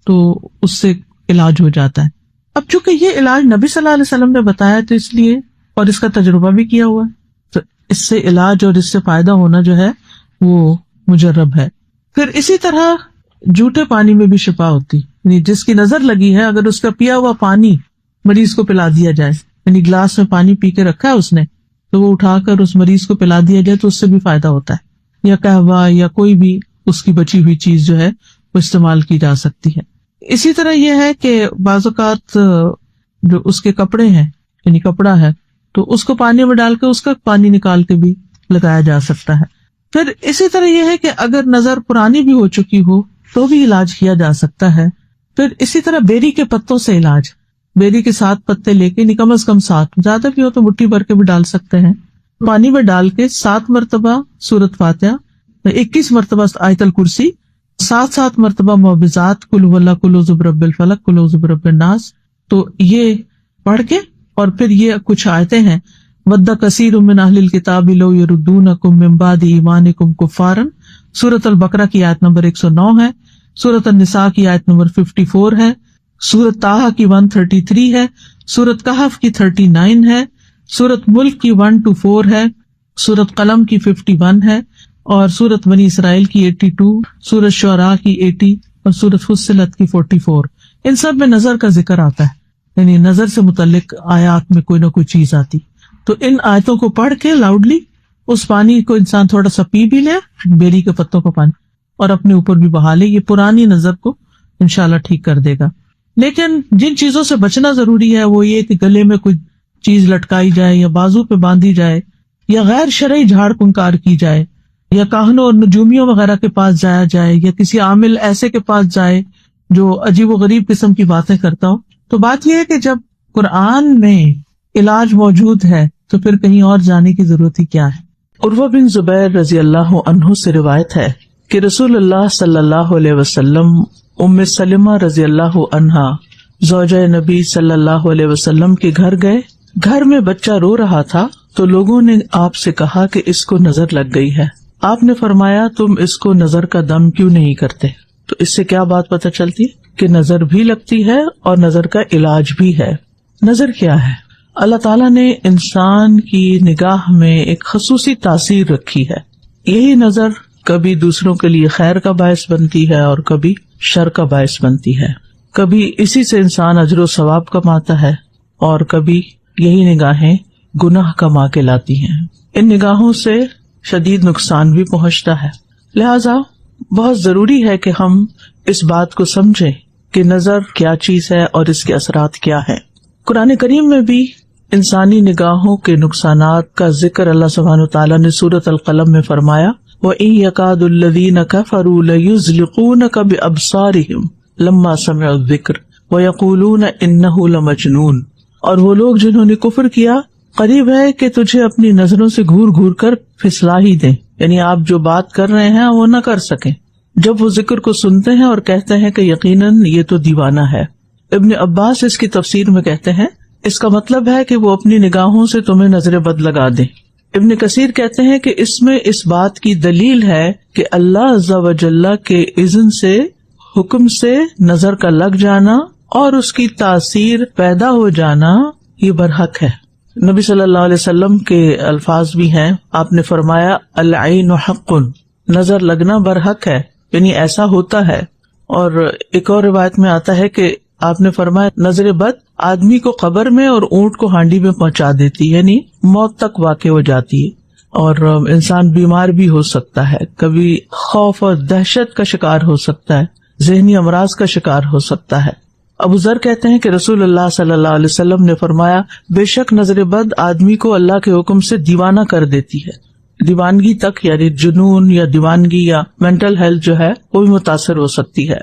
تو اس سے علاج ہو جاتا ہے. اب چونکہ یہ علاج نبی صلی اللہ علیہ وسلم نے بتایا تو اس لیے، اور اس کا تجربہ بھی کیا ہوا ہے، تو اس سے علاج اور اس سے فائدہ ہونا جو ہے وہ مجرب ہے. پھر اسی طرح جھوٹے پانی میں بھی شفا ہوتی، یعنی جس کی نظر لگی ہے اگر اس کا پیا ہوا پانی مریض کو پلا دیا جائے، یعنی گلاس میں پانی پی کے رکھا ہے اس نے تو وہ اٹھا کر اس مریض کو پلا دیا جائے تو اس سے بھی فائدہ ہوتا ہے. یا قہوہ یا کوئی بھی اس کی بچی ہوئی چیز جو ہے وہ استعمال کی جا سکتی ہے. اسی طرح یہ ہے کہ بعض اوقات جو اس کے کپڑے ہیں، یعنی کپڑا ہے تو اس کو پانی میں ڈال کے اس کا پانی نکال کے بھی لگایا جا سکتا ہے. پھر اسی طرح یہ ہے کہ اگر نظر پرانی بھی ہو چکی ہو تو بھی علاج کیا جا سکتا ہے. پھر اسی طرح بیری کے پتوں سے علاج، بیری کے 7 پتے لے کے، کم از کم 7، زیادہ بھی ہو تو مٹھی بھر کے بھی ڈال سکتے ہیں، پانی میں ڈال کے 7 مرتبہ سورۃ فاتحہ، 21 مرتبہ آیت الکرسی، 7 مرتبہ معوذات، قل هو اللہ، قل اعوذ برب الفلق، قل اعوذ برب الناس، تو یہ پڑھ کے، اور پھر یہ کچھ آیتیں ہیں، ود کثیر من اہل الکتاب لو یردونکم من بعد ایمانکم کفارا، سورۃ البقرہ کی آیت نمبر 109 ہے، سورۃ النساء کی آیت نمبر 54 ہے، سورۃ طٰہٰ کی 133 ہے، سورۃ کہف کی 39 ہے، سورۃ ملک کی 1 to 4 ہے، سورۃ قلم کی 51 ہے، اور سورۃ بنی اسرائیل کی 82، سورۃ شعراء کی 80 اور سورۃ فصلت کی 44. ان سب میں نظر کا ذکر آتا ہے، یعنی نظر سے متعلق آیات میں کوئی نہ کوئی چیز آتی. تو ان آیتوں کو پڑھ کے لاؤڈلی اس پانی کو انسان تھوڑا سا پی بھی لے، بیری کے پتوں کا پانی، اور اپنے اوپر بھی بہا لے. یہ پرانی نظر کو انشاءاللہ ٹھیک کر دے گا. لیکن جن چیزوں سے بچنا ضروری ہے وہ یہ کہ گلے میں کوئی چیز لٹکائی جائے یا بازو پہ باندھی جائے یا غیر شرعی جھاڑ پھنکار کی جائے یا کاہنوں اور نجومیوں وغیرہ کے پاس جایا جائے یا کسی عامل ایسے کے پاس جائے جو عجیب و غریب قسم کی باتیں کرتا ہو. تو بات یہ ہے کہ جب قرآن میں علاج موجود ہے تو پھر کہیں اور جانے کی ضرورت ہی کیا ہے. عروہ بن زبیر رضی اللہ عنہ سے روایت ہے کہ رسول اللہ صلی اللہ علیہ وسلم ام سلمہ رضی اللہ عنہا زوجہ نبی صلی اللہ علیہ وسلم کے گھر گئے. گھر میں بچہ رو رہا تھا تو لوگوں نے آپ سے کہا کہ اس کو نظر لگ گئی ہے. آپ نے فرمایا تم اس کو نظر کا دم کیوں نہیں کرتے؟ تو اس سے کیا بات پتہ چلتی کہ نظر بھی لگتی ہے اور نظر کا علاج بھی ہے. نظر کیا ہے؟ اللہ تعالیٰ نے انسان کی نگاہ میں ایک خصوصی تاثیر رکھی ہے. یہی نظر کبھی دوسروں کے لیے خیر کا باعث بنتی ہے اور کبھی شر کا باعث بنتی ہے. کبھی اسی سے انسان اجر و ثواب کماتا ہے اور کبھی یہی نگاہیں گناہ کما کے لاتی ہیں. ان نگاہوں سے شدید نقصان بھی پہنچتا ہے. لہذا بہت ضروری ہے کہ ہم اس بات کو سمجھیں کہ نظر کیا چیز ہے اور اس کے اثرات کیا ہیں. قرآن کریم میں بھی انسانی نگاہوں کے نقصانات کا ذکر اللہ سبحانہ وتعالیٰ نے سورۃ القلم میں فرمایا وَإِن يَكَادُ الَّذِينَ كَفَرُوا لَيُزْلِقُونَكَ بِأَبْصَارِهِمْ لَمَّا سَمِعُوا الذِّكْرَ وَيَقُولُونَ إِنَّهُ لَمَجْنُونٌ. اور وہ لوگ جنہوں نے کفر کیا قریب ہے کہ تجھے اپنی نظروں سے گھور گھور کر پھسلا ہی دیں، یعنی آپ جو بات کر رہے ہیں وہ نہ کر سکیں جب وہ ذکر کو سنتے ہیں اور کہتے ہیں کہ یقیناً یہ تو دیوانہ ہے. ابن عباس اس کی تفسیر میں کہتے ہیں اس کا مطلب ہے کہ وہ اپنی نگاہوں سے تمہیں نظر بد لگا دیں. ابن کثیر کہتے ہیں کہ اس میں اس بات کی دلیل ہے کہ اللہ عز و جل کے اذن سے، حکم سے نظر کا لگ جانا اور اس کی تاثیر پیدا ہو جانا یہ برحق ہے. نبی صلی اللہ علیہ وسلم کے الفاظ بھی ہیں، آپ نے فرمایا العین حق، نظر لگنا برحق ہے، یعنی ایسا ہوتا ہے. اور ایک اور روایت میں آتا ہے کہ آپ نے فرمایا نظر بد آدمی کو قبر میں اور اونٹ کو ہانڈی میں پہنچا دیتی ہے، یعنی موت تک واقع ہو جاتی ہے اور انسان بیمار بھی ہو سکتا ہے، کبھی خوف اور دہشت کا شکار ہو سکتا ہے، ذہنی امراض کا شکار ہو سکتا ہے. ابو ذر کہتے ہیں کہ رسول اللہ صلی اللہ علیہ وسلم نے فرمایا بے شک نظر بد آدمی کو اللہ کے حکم سے دیوانہ کر دیتی ہے. دیوانگی تک، یعنی جنون یا دیوانگی یا مینٹل ہیلتھ جو ہے وہ بھی متاثر ہو سکتی ہے.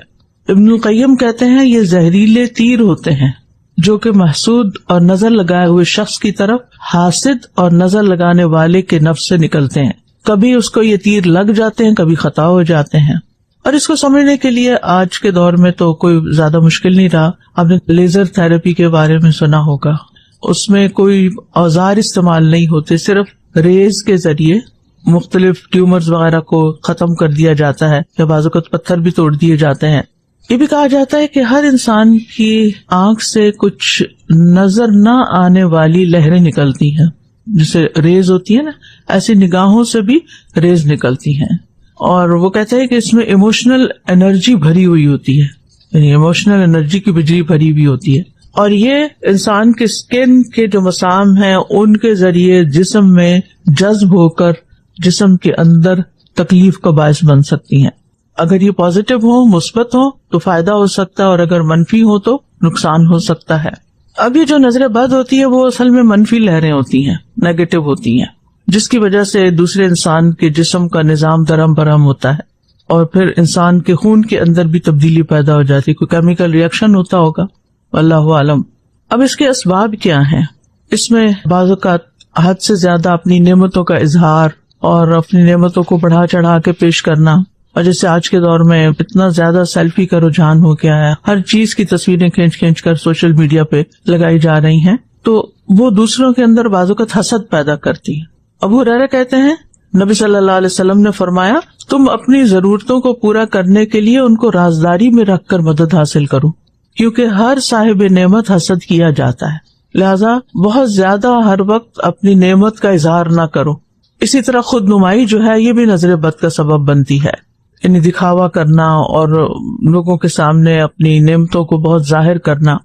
ابن القیم کہتے ہیں یہ زہریلے تیر ہوتے ہیں جو کہ محسود اور نظر لگائے ہوئے شخص کی طرف حاسد اور نظر لگانے والے کے نفس سے نکلتے ہیں. کبھی اس کو یہ تیر لگ جاتے ہیں، کبھی خطا ہو جاتے ہیں. اور اس کو سمجھنے کے لیے آج کے دور میں تو کوئی زیادہ مشکل نہیں رہا. آپ نے لیزر تھراپی کے بارے میں سنا ہوگا. اس میں کوئی اوزار استعمال نہیں ہوتے، صرف ریز کے ذریعے مختلف ٹیومرز وغیرہ کو ختم کر دیا جاتا ہے یا بعض اوقات پتھر بھی توڑ دیے جاتے ہیں. یہ بھی کہا جاتا ہے کہ ہر انسان کی آنکھ سے کچھ نظر نہ آنے والی لہریں نکلتی ہیں، جسے ریز ہوتی ہے نا، ایسی نگاہوں سے بھی ریز نکلتی ہیں. اور وہ کہتے ہیں کہ اس میں ایموشنل انرجی بھری ہوئی ہوتی ہے، یعنی ایموشنل انرجی کی بجلی بھری ہوئی ہوتی ہے. اور یہ انسان کے سکن کے جو مسام ہیں ان کے ذریعے جسم میں جذب ہو کر جسم کے اندر تکلیف کا باعث بن سکتی ہیں. اگر یہ پازیٹو ہو، مثبت ہو تو فائدہ ہو سکتا ہے، اور اگر منفی ہو تو نقصان ہو سکتا ہے. اب یہ جو نظر بد ہوتی ہے وہ اصل میں منفی لہریں ہوتی ہیں، نیگیٹو ہوتی ہیں، جس کی وجہ سے دوسرے انسان کے جسم کا نظام درہم برہم ہوتا ہے اور پھر انسان کے خون کے اندر بھی تبدیلی پیدا ہو جاتی ہے، کوئی کیمیکل ریئیکشن ہوتا ہوگا، واللہ عالم. اب اس کے اسباب کیا ہیں؟ اس میں بعض اوقات حد سے زیادہ اپنی نعمتوں کا اظہار اور اپنی نعمتوں کو بڑھا چڑھا کے پیش کرنا، اور جیسے آج کے دور میں اتنا زیادہ سیلفی کا رجحان ہو گیا ہے، ہر چیز کی تصویریں کھینچ کھینچ کر سوشل میڈیا پہ لگائی جا رہی ہیں، تو وہ دوسروں کے اندر بعض اوقات حسد پیدا کرتی ہے. ابو ہریرہ کہتے ہیں نبی صلی اللہ علیہ وسلم نے فرمایا تم اپنی ضرورتوں کو پورا کرنے کے لیے ان کو رازداری میں رکھ کر مدد حاصل کرو، کیونکہ ہر صاحب نعمت حسد کیا جاتا ہے، لہذا بہت زیادہ ہر وقت اپنی نعمت کا اظہار نہ کرو. اسی طرح خود نمائی جو ہے یہ بھی نظر بد کا سبب بنتی ہے، یعنی دکھاوا کرنا اور لوگوں کے سامنے اپنی نعمتوں کو بہت ظاہر کرنا.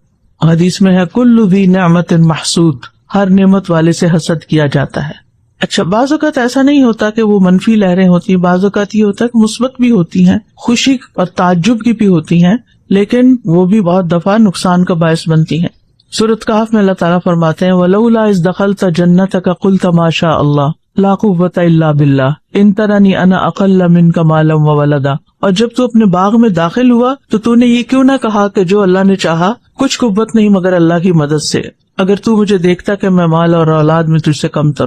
حدیث میں ہے کل ذی نعمت محسود، ہر نعمت والے سے حسد کیا جاتا ہے. اچھا، بعض اوقات ایسا نہیں ہوتا کہ وہ منفی لہریں ہوتی ہیں، بعض اوقات یہ ہوتا ہے کہ مثبت بھی ہوتی ہیں، خوشی اور تعجب کی بھی ہوتی ہیں، لیکن وہ بھی بہت دفعہ نقصان کا باعث بنتی ہیں. سورۃ کہف میں اللہ تعالیٰ فرماتے ہیں وَلَوْلَا إِذْ دَخَلْتَ جَنَّتَكَ قُلْتَ مَا شَاءَ اللَّهُ لا قوت الا باللہ ان ترانی انا اقل منک مالا وولدا. اور جب تو اپنے باغ میں داخل ہوا تو نے یہ کیوں نہ کہا کہ جو اللہ نے چاہا کچھ قوت نہیں مگر اللہ کی مدد سے. اگر تو مجھے دیکھتا کہ میں مال اور اولاد میں تجھ سے کم تر.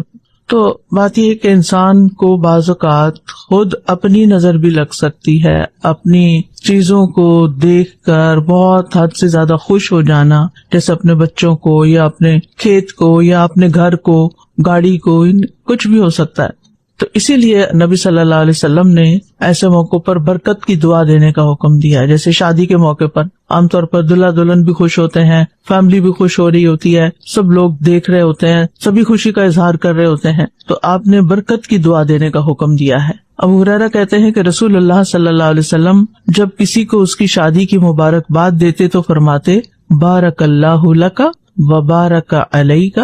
تو بات یہ ہے کہ انسان کو بعض اوقات خود اپنی نظر بھی لگ سکتی ہے، اپنی چیزوں کو دیکھ کر بہت حد سے زیادہ خوش ہو جانا، جیسے اپنے بچوں کو یا اپنے کھیت کو یا اپنے گھر کو، گاڑی کو، کچھ بھی ہو سکتا ہے. تو اسی لیے نبی صلی اللہ علیہ وسلم نے ایسے موقع پر برکت کی دعا دینے کا حکم دیا ہے. جیسے شادی کے موقع پر عام طور پر دلہا دلہن بھی خوش ہوتے ہیں، فیملی بھی خوش ہو رہی ہوتی ہے، سب لوگ دیکھ رہے ہوتے ہیں، سبھی خوشی کا اظہار کر رہے ہوتے ہیں، تو آپ نے برکت کی دعا دینے کا حکم دیا ہے. ابو ہریرہ کہتے ہیں کہ رسول اللہ صلی اللہ علیہ وسلم جب کسی کو اس کی شادی کی مبارکباد دیتے تو فرماتے بارک اللہ لک و بارک علیک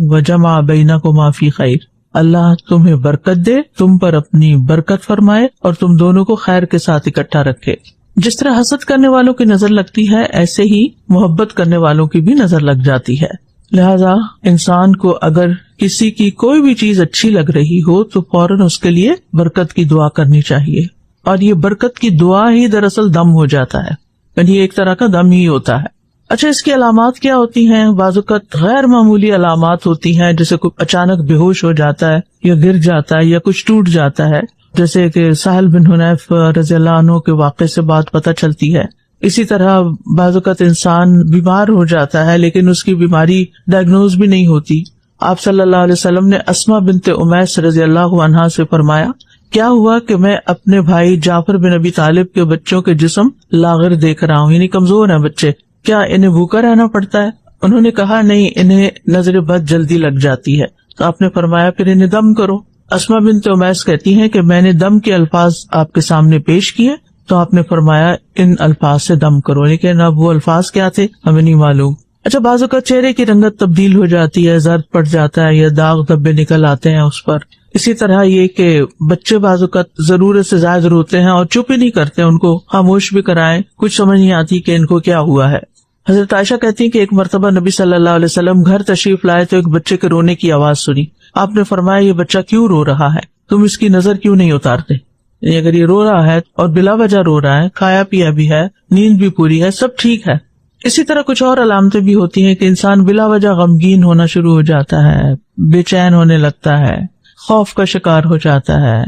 و جمع بینکما فی خیر. اللہ تمہیں برکت دے، تم پر اپنی برکت فرمائے اور تم دونوں کو خیر کے ساتھ اکٹھا رکھے. جس طرح حسد کرنے والوں کی نظر لگتی ہے ایسے ہی محبت کرنے والوں کی بھی نظر لگ جاتی ہے. لہذا انسان کو اگر کسی کی کوئی بھی چیز اچھی لگ رہی ہو تو فوراً اس کے لیے برکت کی دعا کرنی چاہیے. اور یہ برکت کی دعا ہی دراصل دم ہو جاتا ہے، یعنی ایک طرح کا دم ہی ہوتا ہے. اچھا، اس کی علامات کیا ہوتی ہیں؟ بعض اوقات غیر معمولی علامات ہوتی ہیں، جیسے کوئی اچانک بے ہوش ہو جاتا ہے یا گر جاتا ہے یا کچھ ٹوٹ جاتا ہے، جیسے کہ سہل بن حنیف رضی اللہ عنہ کے واقعے سے بات پتہ چلتی ہے. اسی طرح بعض اوقات انسان بیمار ہو جاتا ہے لیکن اس کی بیماری ڈائگنوز بھی نہیں ہوتی. آپ صلی اللہ علیہ وسلم نے اسما بنت امیس رضی اللہ عنہا سے فرمایا کیا ہوا کہ میں اپنے بھائی جعفر بن ابی طالب کے بچوں کے جسم لاغر دیکھ رہا ہوں، یعنی کمزور ہیں بچے، کیا انہیں بھوکا رہنا پڑتا ہے؟ انہوں نے کہا نہیں، انہیں نظر بد جلدی لگ جاتی ہے. تو آپ نے فرمایا پھر انہیں دم کرو. اسما بنت امیس کہتی ہیں کہ میں نے دم کے الفاظ آپ کے سامنے پیش کیے تو آپ نے فرمایا ان الفاظ سے دم کرو، لیکن اب وہ الفاظ کیا تھے ہمیں نہیں معلوم. اچھا، بعض اوقات چہرے کی رنگت تبدیل ہو جاتی ہے، زرد پڑ جاتا ہے یا داغ دھبے نکل آتے ہیں اس پر. اسی طرح یہ کہ بچے بعض اوقات ضرورت سے زائد روتے ہیں اور چپ ہی نہیں کرتے، ان کو خاموش بھی کرائیں کچھ سمجھ نہیں آتی کہ ان کو کیا ہوا ہے. حضرت عائشہ کہتی ہیں کہ ایک مرتبہ نبی صلی اللہ علیہ وسلم گھر تشریف لائے تو ایک بچے کے رونے کی آواز سنی. آپ نے فرمایا یہ بچہ کیوں رو رہا ہے؟ تم اس کی نظر کیوں نہیں اتارتے؟ یعنی اگر یہ رو رہا ہے اور بلا وجہ رو رہا ہے، کھایا پیا بھی ہے، نیند بھی پوری ہے، سب ٹھیک ہے. اسی طرح کچھ اور علامتیں بھی ہوتی ہیں کہ انسان بلا وجہ غمگین ہونا شروع ہو جاتا ہے، بے چین ہونے لگتا ہے، خوف کا شکار ہو جاتا ہے.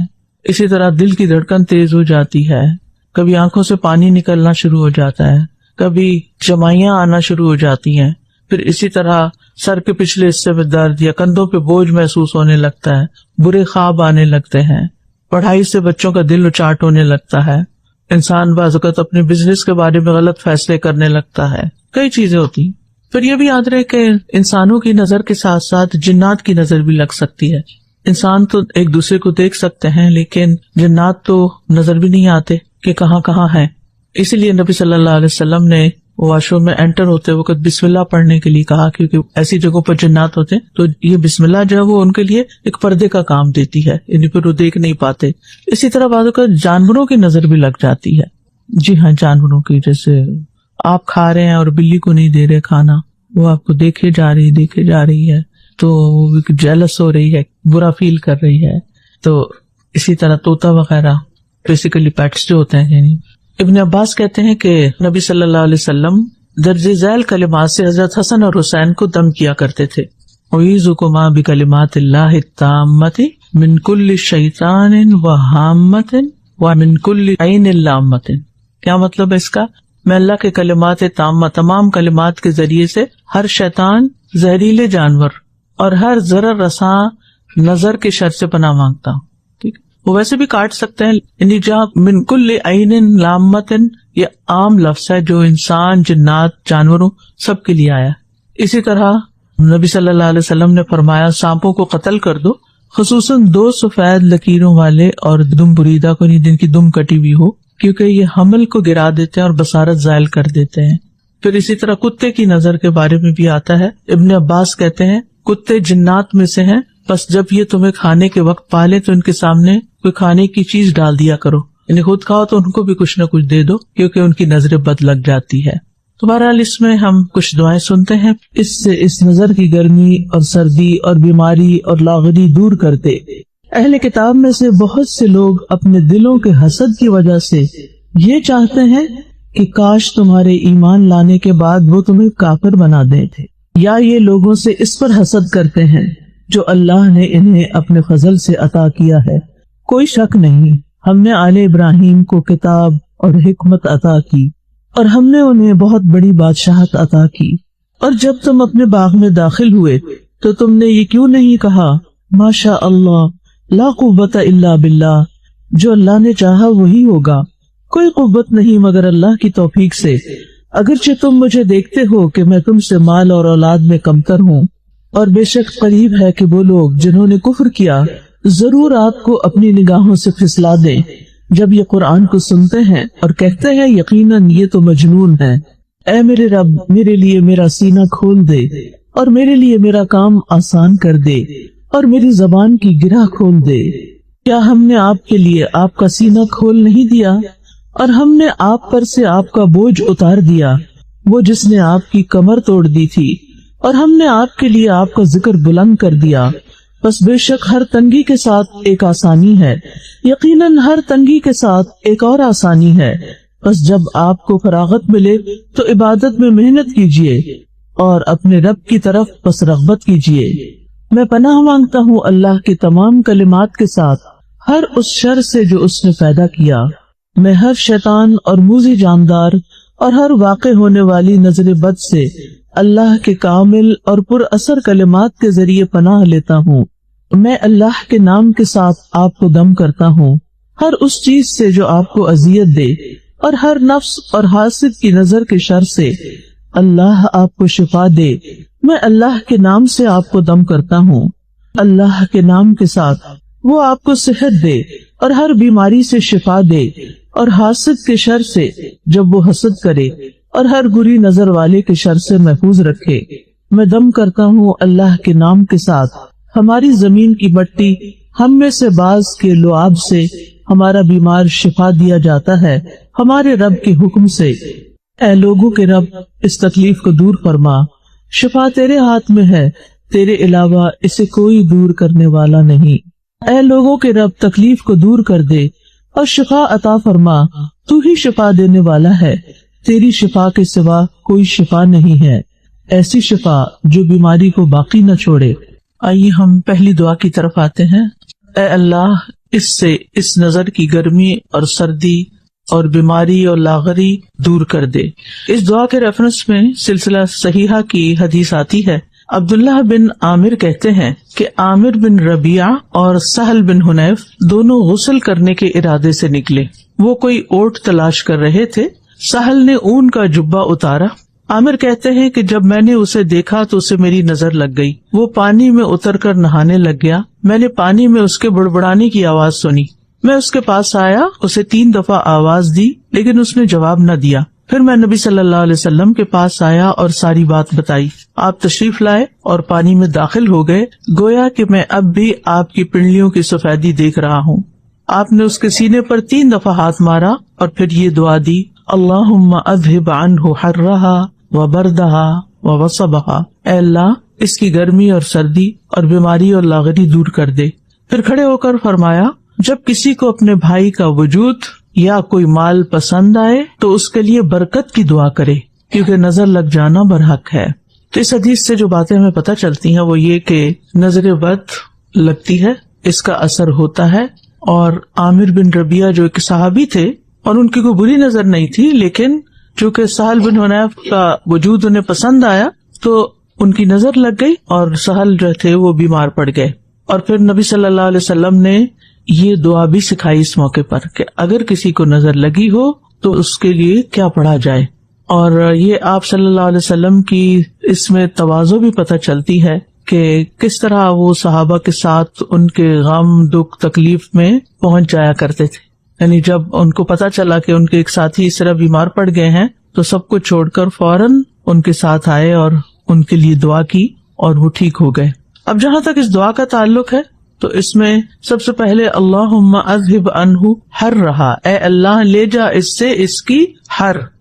اسی طرح دل کی دھڑکن تیز ہو جاتی ہے، کبھی آنکھوں سے پانی نکلنا شروع ہو جاتا ہے، کبھی جمائیاں آنا شروع ہو جاتی ہیں. پھر اسی طرح سر کے پچھلے حصے میں درد یا کندھوں پہ بوجھ محسوس ہونے لگتا ہے، برے خواب آنے لگتے ہیں، پڑھائی سے بچوں کا دل اچاٹ ہونے لگتا ہے، انسان بعض اوقات اپنے بزنس کے بارے میں غلط فیصلے کرنے لگتا ہے، کئی چیزیں ہوتی ہیں. پھر یہ بھی یاد رہے کہ انسانوں کی نظر کے ساتھ ساتھ جنات کی نظر بھی لگ سکتی ہے. انسان تو ایک دوسرے کو دیکھ سکتے ہیں لیکن جنات تو نظر بھی نہیں آتے کہ کہاں کہاں ہیں. اسی لیے نبی صلی اللہ علیہ وسلم نے واش روم میں انٹر ہوتے وقت بسم اللہ پڑھنے کے لیے کہا، کیونکہ ایسی جگہوں پر جنات ہوتے ہیں تو یہ بسم اللہ جو ہے وہ ان کے لیے ایک پردے کا کام دیتی ہے، یعنی پھر وہ دیکھ نہیں پاتے. اسی طرح بعض اوقات جانوروں کی نظر بھی لگ جاتی ہے. جی ہاں، جانوروں کی، جیسے آپ کھا رہے ہیں اور بلی کو نہیں دے رہے کھانا، وہ آپ کو دیکھے جا رہی ہے تو وہ جیلس ہو رہی ہے، برا فیل کر رہی ہے. تو اسی طرح طوطا وغیرہ بیسیکلی پیٹس جو ہوتے ہیں. یعنی ابن عباس کہتے ہیں کہ نبی صلی اللہ علیہ وسلم درج ذیل کلمات سے حضرت حسن اور حسین کو دم کیا کرتے تھے. اعوذکما بکلمات اللہ التامۃ من کل شیطان وہامۃ ومن کل عین لامۃ. کیا مطلب ہے اس کا؟ میں اللہ کے کلمات تامہ، تمام کلمات کے ذریعے سے ہر شیطان، زہریلے جانور اور ہر ضرر رساں نظر کے شر سے پناہ مانگتا ہوں. ٹھیک، وہ ویسے بھی کاٹ سکتے ہیں، یعنی جہاں من کل عین لامۃ یہ عام لفظ ہے جو انسان، جنات، جانوروں سب کے لیے آیا. اسی طرح نبی صلی اللہ علیہ وسلم نے فرمایا سانپوں کو قتل کر دو، خصوصاً 2 سفید لکیروں والے اور دم بریدہ کو، نہیں جن کی دم کٹی ہوئی ہو، کیونکہ یہ حمل کو گرا دیتے ہیں اور بصارت زائل کر دیتے ہیں. پھر اسی طرح کتے کی نظر کے بارے میں بھی آتا ہے. ابن عباس کہتے ہیں کتے جنات میں سے ہیں، بس جب یہ تمہیں کھانے کے وقت پالے تو ان کے سامنے کوئی کھانے کی چیز ڈال دیا کرو، یعنی خود کھاؤ تو ان کو بھی کچھ نہ کچھ دے دو، کیونکہ ان کی نظر بد لگ جاتی ہے. تو بہرحال اس میں ہم کچھ دعائیں سنتے ہیں، اس سے اس نظر کی گرمی اور سردی اور بیماری اور لاغری دور کرتے۔ اہل کتاب میں سے بہت سے لوگ اپنے دلوں کے حسد کی وجہ سے یہ چاہتے ہیں کہ کاش تمہارے ایمان لانے کے بعد وہ تمہیں کافر بنا دیں تھے، یا یہ لوگوں سے اس پر حسد کرتے ہیں جو اللہ نے انہیں اپنے فضل سے عطا کیا ہے۔ کوئی شک نہیں، ہم نے آل ابراہیم کو کتاب اور حکمت عطا کی اور ہم نے انہیں بہت بڑی بادشاہت عطا کی۔ اور جب تم اپنے باغ میں داخل ہوئے تو تم نے یہ کیوں نہیں کہا ماشاء اللہ لا قوت الا باللہ، جو اللہ نے چاہا وہی ہوگا، کوئی قوت نہیں مگر اللہ کی توفیق سے، اگرچہ تم مجھے دیکھتے ہو کہ میں تم سے مال اور اولاد میں کمتر ہوں، اور بے شک قریب ہے کہ وہ لوگ جنہوں نے کفر کیا ضرور آپ کو اپنی نگاہوں سے پھسلا دیں جب یہ قرآن کو سنتے ہیں اور کہتے ہیں یقیناً یہ تو مجنون ہے۔ اے میرے رب، میرے لیے میرا سینہ کھول دے اور میرے لیے میرا کام آسان کر دے اور میری زبان کی گرہ کھول دے۔ کیا ہم نے آپ کے لیے آپ کا سینہ کھول نہیں دیا اور ہم نے آپ پر سے آپ کا بوجھ اتار دیا، وہ جس نے آپ کی کمر توڑ دی تھی، اور ہم نے آپ کے لیے آپ کا ذکر بلند کر دیا۔ بس بے شک ہر تنگی کے ساتھ ایک آسانی ہے، یقیناً ہر تنگی کے ساتھ ایک اور آسانی ہے۔ بس جب آپ کو فراغت ملے تو عبادت میں محنت کیجیے اور اپنے رب کی طرف بس رغبت کیجیے۔ میں پناہ مانگتا ہوں اللہ کے تمام کلمات کے ساتھ ہر اس شر سے جو اس نے پیدا کیا۔ میں ہر شیطان اور موذی جاندار اور ہر واقع ہونے والی نظر بد سے اللہ کے کامل اور پر اثر کلمات کے ذریعے پناہ لیتا ہوں۔ میں اللہ کے نام کے ساتھ آپ کو دم کرتا ہوں ہر اس چیز سے جو آپ کو اذیت دے اور ہر نفس اور حاسد کی نظر کے شر سے۔ اللہ آپ کو شفا دے، میں اللہ کے نام سے آپ کو دم کرتا ہوں۔ اللہ کے نام کے ساتھ وہ آپ کو صحت دے اور ہر بیماری سے شفا دے اور حاسد کے شر سے جب وہ حسد کرے اور ہر بری نظر والے کے شر سے محفوظ رکھے۔ میں دم کرتا ہوں اللہ کے نام کے ساتھ، ہماری زمین کی مٹی ہم میں سے بعض کے لعاب سے ہمارا بیمار شفا دیا جاتا ہے ہمارے رب کے حکم سے۔ اے لوگوں کے رب، اس تکلیف کو دور فرما، شفا تیرے ہاتھ میں ہے، تیرے علاوہ اسے کوئی دور کرنے والا نہیں۔ اے لوگوں کے رب، تکلیف کو دور کر دے اور شفا عطا فرما، تو ہی شفا دینے والا ہے، تیری شفا کے سوا کوئی شفا نہیں ہے، ایسی شفا جو بیماری کو باقی نہ چھوڑے۔ آئیے ہم پہلی دعا کی طرف آتے ہیں۔ اے اللہ، اس سے اس نظر کی گرمی اور سردی اور بیماری اور لاغری دور کر دے۔ اس دعا کے ریفرنس میں سلسلہ صحیحہ کی حدیث آتی ہے۔ عبداللہ بن عامر کہتے ہیں کہ عامر بن ربیعہ اور سہل بن حنیف دونوں غسل کرنے کے ارادے سے نکلے۔ وہ کوئی اوٹ تلاش کر رہے تھے۔ سہل نے اون کا جبہ اتارا۔ عامر کہتے ہیں کہ جب میں نے اسے دیکھا تو اسے میری نظر لگ گئی۔ وہ پانی میں اتر کر نہانے لگ گیا۔ میں نے پانی میں اس کے بڑبڑانے کی آواز سنی۔ میں اس کے پاس آیا، اسے 3 دفعہ آواز دی لیکن اس نے جواب نہ دیا۔ پھر میں نبی صلی اللہ علیہ وسلم کے پاس آیا اور ساری بات بتائی۔ آپ تشریف لائے اور پانی میں داخل ہو گئے، گویا کہ میں اب بھی آپ کی پنڈلیوں کی سفیدی دیکھ رہا ہوں۔ آپ نے اس کے سینے پر 3 دفعہ ہاتھ مارا اور پھر یہ دعا دی، اللہم اذہب عنہ حرہا وبردہا ووصبہا، اے اللہ اس کی گرمی اور سردی اور بیماری اور لاغری دور کر دے۔ پھر کھڑے ہو کر فرمایا، جب کسی کو اپنے بھائی کا وجود یا کوئی مال پسند آئے تو اس کے لیے برکت کی دعا کرے، کیونکہ نظر لگ جانا برحق ہے۔ تو اس حدیث سے جو باتیں ہمیں پتہ چلتی ہیں وہ یہ کہ نظر بد لگتی ہے، اس کا اثر ہوتا ہے۔ اور عامر بن ربیعہ جو ایک صحابی تھے اور ان کی کوئی بری نظر نہیں تھی، لیکن چونکہ سہل بن حنیف کا وجود انہیں پسند آیا تو ان کی نظر لگ گئی اور سہل جو تھے وہ بیمار پڑ گئے۔ اور پھر نبی صلی اللہ علیہ وسلم نے یہ دعا بھی سکھائی اس موقع پر کہ اگر کسی کو نظر لگی ہو تو اس کے لیے کیا پڑھا جائے۔ اور یہ آپ صلی اللہ علیہ وسلم کی اس میں تواضع بھی پتہ چلتی ہے کہ کس طرح وہ صحابہ کے ساتھ ان کے غم دکھ تکلیف میں پہنچ جایا کرتے تھے۔ یعنی جب ان کو پتہ چلا کہ ان کے ایک ساتھی اس طرح بیمار پڑ گئے ہیں تو سب کو چھوڑ کر فوراً ان کے ساتھ آئے اور ان کے لیے دعا کی اور وہ ٹھیک ہو گئے۔ اب جہاں تک اس دعا کا تعلق ہے تو اس میں سب سے پہلے اللہم اذہب عنہ حرہا، اے اللہ لے جا اس سے اس کی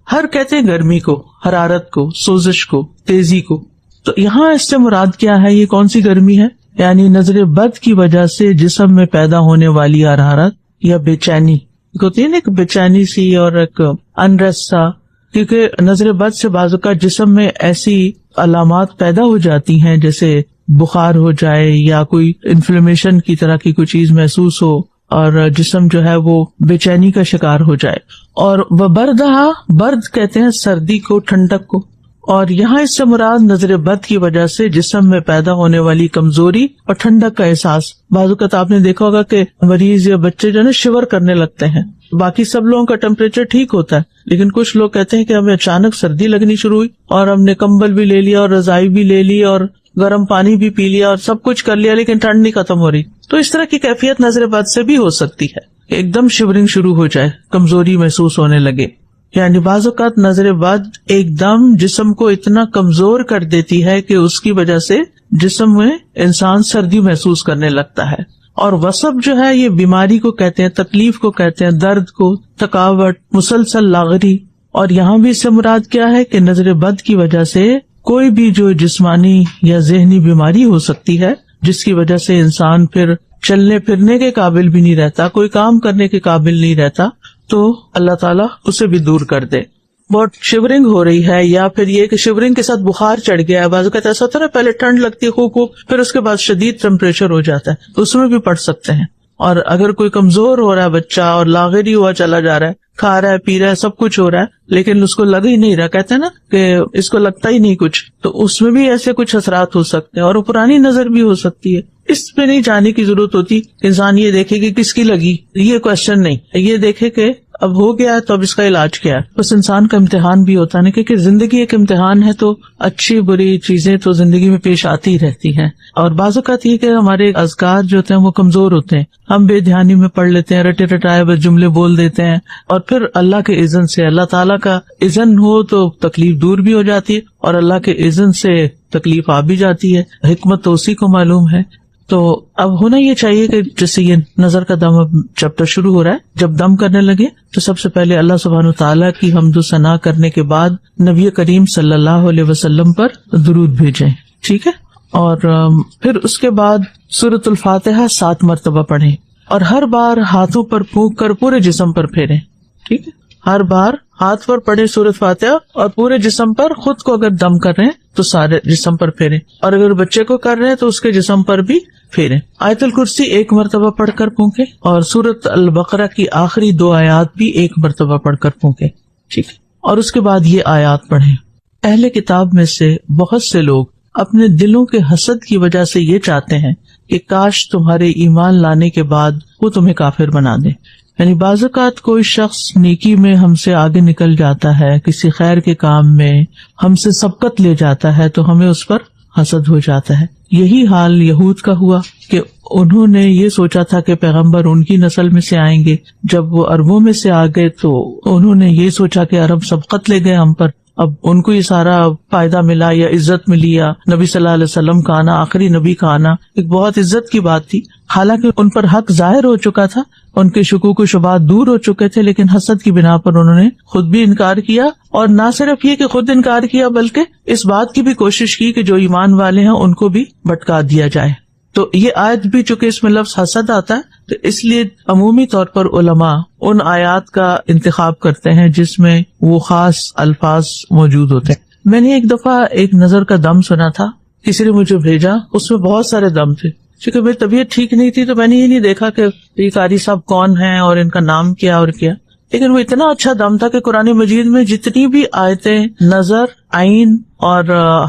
ہر کہتے ہیں گرمی کو، حرارت کو، سوزش کو، تیزی کو. تو یہاں اس سے مراد کیا ہے؟ یہ کون سی گرمی ہے؟ یعنی نظر بد کی وجہ سے جسم میں پیدا ہونے والی حرارت یا بے چینی ہوتی ہے نا، ایک بے چینی سی اور ایک انریسٹ سا. کیونکہ نظر بد سے بعض اوقات جسم میں ایسی علامات پیدا ہو جاتی ہیں جیسے بخار ہو جائے یا کوئی انفلیمیشن کی طرح کی کوئی چیز محسوس ہو اور جسم جو ہے وہ بے چینی کا شکار ہو جائے. اور وہ برد کہتے ہیں سردی کو، ٹھنڈک کو. اور یہاں اس سے مراد نظر بد کی وجہ سے جسم میں پیدا ہونے والی کمزوری اور ٹھنڈک کا احساس. بعض اوقات آپ نے دیکھا ہوگا کہ مریض یا بچے جو ہے نا شیور کرنے لگتے ہیں. باقی سب لوگوں کا ٹیمپریچر ٹھیک ہوتا ہے، لیکن کچھ لوگ کہتے ہیں کہ ہمیں اچانک سردی لگنی شروع ہوئی اور ہم نے کمبل بھی لے لیا اور رضائی بھی لے لی اور گرم پانی بھی پی لیا اور سب کچھ کر لیا، لیکن ٹھنڈ نہیں ختم ہو رہی. تو اس طرح کی کیفیت نظر بد سے بھی ہو سکتی ہے کہ ایک دم شیورنگ شروع ہو جائے، کمزوری محسوس ہونے لگے. یعنی بعض اوقات نظر بد ایک دم جسم کو اتنا کمزور کر دیتی ہے کہ اس کی وجہ سے جسم میں انسان سردی محسوس کرنے لگتا ہے. اور وصب جو ہے یہ بیماری کو کہتے ہیں، تکلیف کو کہتے ہیں، درد کو، تھکاوٹ، مسلسل لاغری. اور یہاں بھی اس سے مراد کیا ہے کہ نظر بد کی وجہ سے کوئی بھی جو جسمانی یا ذہنی بیماری ہو سکتی ہے جس کی وجہ سے انسان پھر چلنے پھرنے کے قابل بھی نہیں رہتا، کوئی کام کرنے کے قابل نہیں رہتا، تو اللہ تعالیٰ اسے بھی دور کر دے. بہت شیورنگ ہو رہی ہے یا پھر یہ کہ شیورنگ کے ساتھ بخار چڑھ گیا ہے. بعض اوقات ایسا ہوتا ہے نا، پہلے ٹھنڈ لگتی ہے خوب، پھر اس کے بعد شدید ٹیمپریچر ہو جاتا ہے، تو اس میں بھی پڑ سکتے ہیں. اور اگر کوئی کمزور ہو رہا ہے بچہ اور لاغری ہوا چلا جا رہا ہے، کھا رہا ہے، پی رہا ہے، سب کچھ ہو رہا ہے، لیکن اس کو لگ ہی نہیں رہا، کہتے ہیں نا کہ اس کو لگتا ہی نہیں کچھ، تو اس میں بھی ایسے کچھ اثرات ہو سکتے ہیں. اور پرانی نظر بھی ہو سکتی ہے. اس پہ نہیں جانے کی ضرورت ہوتی. انسان یہ دیکھے کہ کس کی لگی، یہ کوشچن نہیں، یہ دیکھے کہ اب ہو گیا تو اب اس کا علاج کیا ہے. بس انسان کا امتحان بھی ہوتا ہے کیونکہ زندگی ایک امتحان ہے، تو اچھی بری چیزیں تو زندگی میں پیش آتی ہی رہتی ہیں. اور بعض اوقات یہ کہ ہمارے اذکار جو ہوتے ہیں وہ کمزور ہوتے ہیں، ہم بے دھیانی میں پڑھ لیتے ہیں، رٹے رٹائے بس جملے بول دیتے ہیں، اور پھر اللہ کے اذن سے، اللہ تعالیٰ کا اذن ہو تو تکلیف دور بھی ہو جاتی ہے، اور اللہ کے اذن سے تکلیف آ بھی جاتی ہے. حکمت تو اسی کو معلوم ہے. تو اب ہونا یہ چاہیے کہ جیسے یہ نظر کا دم اب چیپٹر شروع ہو رہا ہے، جب دم کرنے لگے تو سب سے پہلے اللہ سبحانہ وتعالیٰ کی حمد و ثنا کرنے کے بعد نبی کریم صلی اللہ علیہ وسلم پر درود بھیجیں. ٹھیک ہے. اور پھر اس کے بعد سورۃ الفاتحہ 7 مرتبہ پڑھیں اور ہر بار ہاتھوں پر پھونک کر پورے جسم پر پھیریں. ٹھیک ہے. ہر بار ہاتھ پر پڑھیں سورۃ فاتحہ اور پورے جسم پر. خود کو اگر دم کر رہے ہیں تو سارے جسم پر پھیریں، اور اگر بچے کو کر رہے ہیں تو اس کے جسم پر بھی پھیریں. آیت الکرسی 1 مرتبہ پڑھ کر پھونکیں اور سورۃ البقرہ کی آخری 2 آیات بھی 1 مرتبہ پڑھ کر پھونکیں. ٹھیک ہے. اور اس کے بعد یہ آیات پڑھیں. اہل کتاب میں سے بہت سے لوگ اپنے دلوں کے حسد کی وجہ سے یہ چاہتے ہیں کہ کاش تمہارے ایمان لانے کے بعد وہ تمہیں کافر بنا دے. یعنی بعض اوقات کوئی شخص نیکی میں ہم سے آگے نکل جاتا ہے، کسی خیر کے کام میں ہم سے سبقت لے جاتا ہے، تو ہمیں اس پر حسد ہو جاتا ہے. یہی حال یہود کا ہوا کہ انہوں نے یہ سوچا تھا کہ پیغمبر ان کی نسل میں سے آئیں گے. جب وہ عربوں میں سے آ گئے تو انہوں نے یہ سوچا کہ عرب سبقت لے گئے ہم پر، اب ان کو یہ سارا فائدہ ملا یا عزت ملی، یا نبی صلی اللہ علیہ وسلم کا آنا، آخری نبی کا آنا ایک بہت عزت کی بات تھی. حالانکہ ان پر حق ظاہر ہو چکا تھا، ان کے شکوک و شبہات دور ہو چکے تھے، لیکن حسد کی بنا پر انہوں نے خود بھی انکار کیا. اور نہ صرف یہ کہ خود انکار کیا بلکہ اس بات کی بھی کوشش کی کہ جو ایمان والے ہیں ان کو بھی بھٹکا دیا جائے. تو یہ آیت بھی چونکہ اس میں لفظ حسد آتا ہے، تو اس لیے عمومی طور پر علماء ان آیات کا انتخاب کرتے ہیں جس میں وہ خاص الفاظ موجود ہوتے ہیں. میں نے ایک دفعہ ایک نظر کا دم سنا تھا، کسی نے مجھے بھیجا، اس میں بہت سارے دم تھے. چونکہ میری طبیعت ٹھیک نہیں تھی تو میں نے یہ نہیں دیکھا کہ یہ قاری صاحب کون ہیں اور ان کا نام کیا اور کیا، لیکن وہ اتنا اچھا دم تھا کہ قرآن مجید میں جتنی بھی آیتیں نظر، عین اور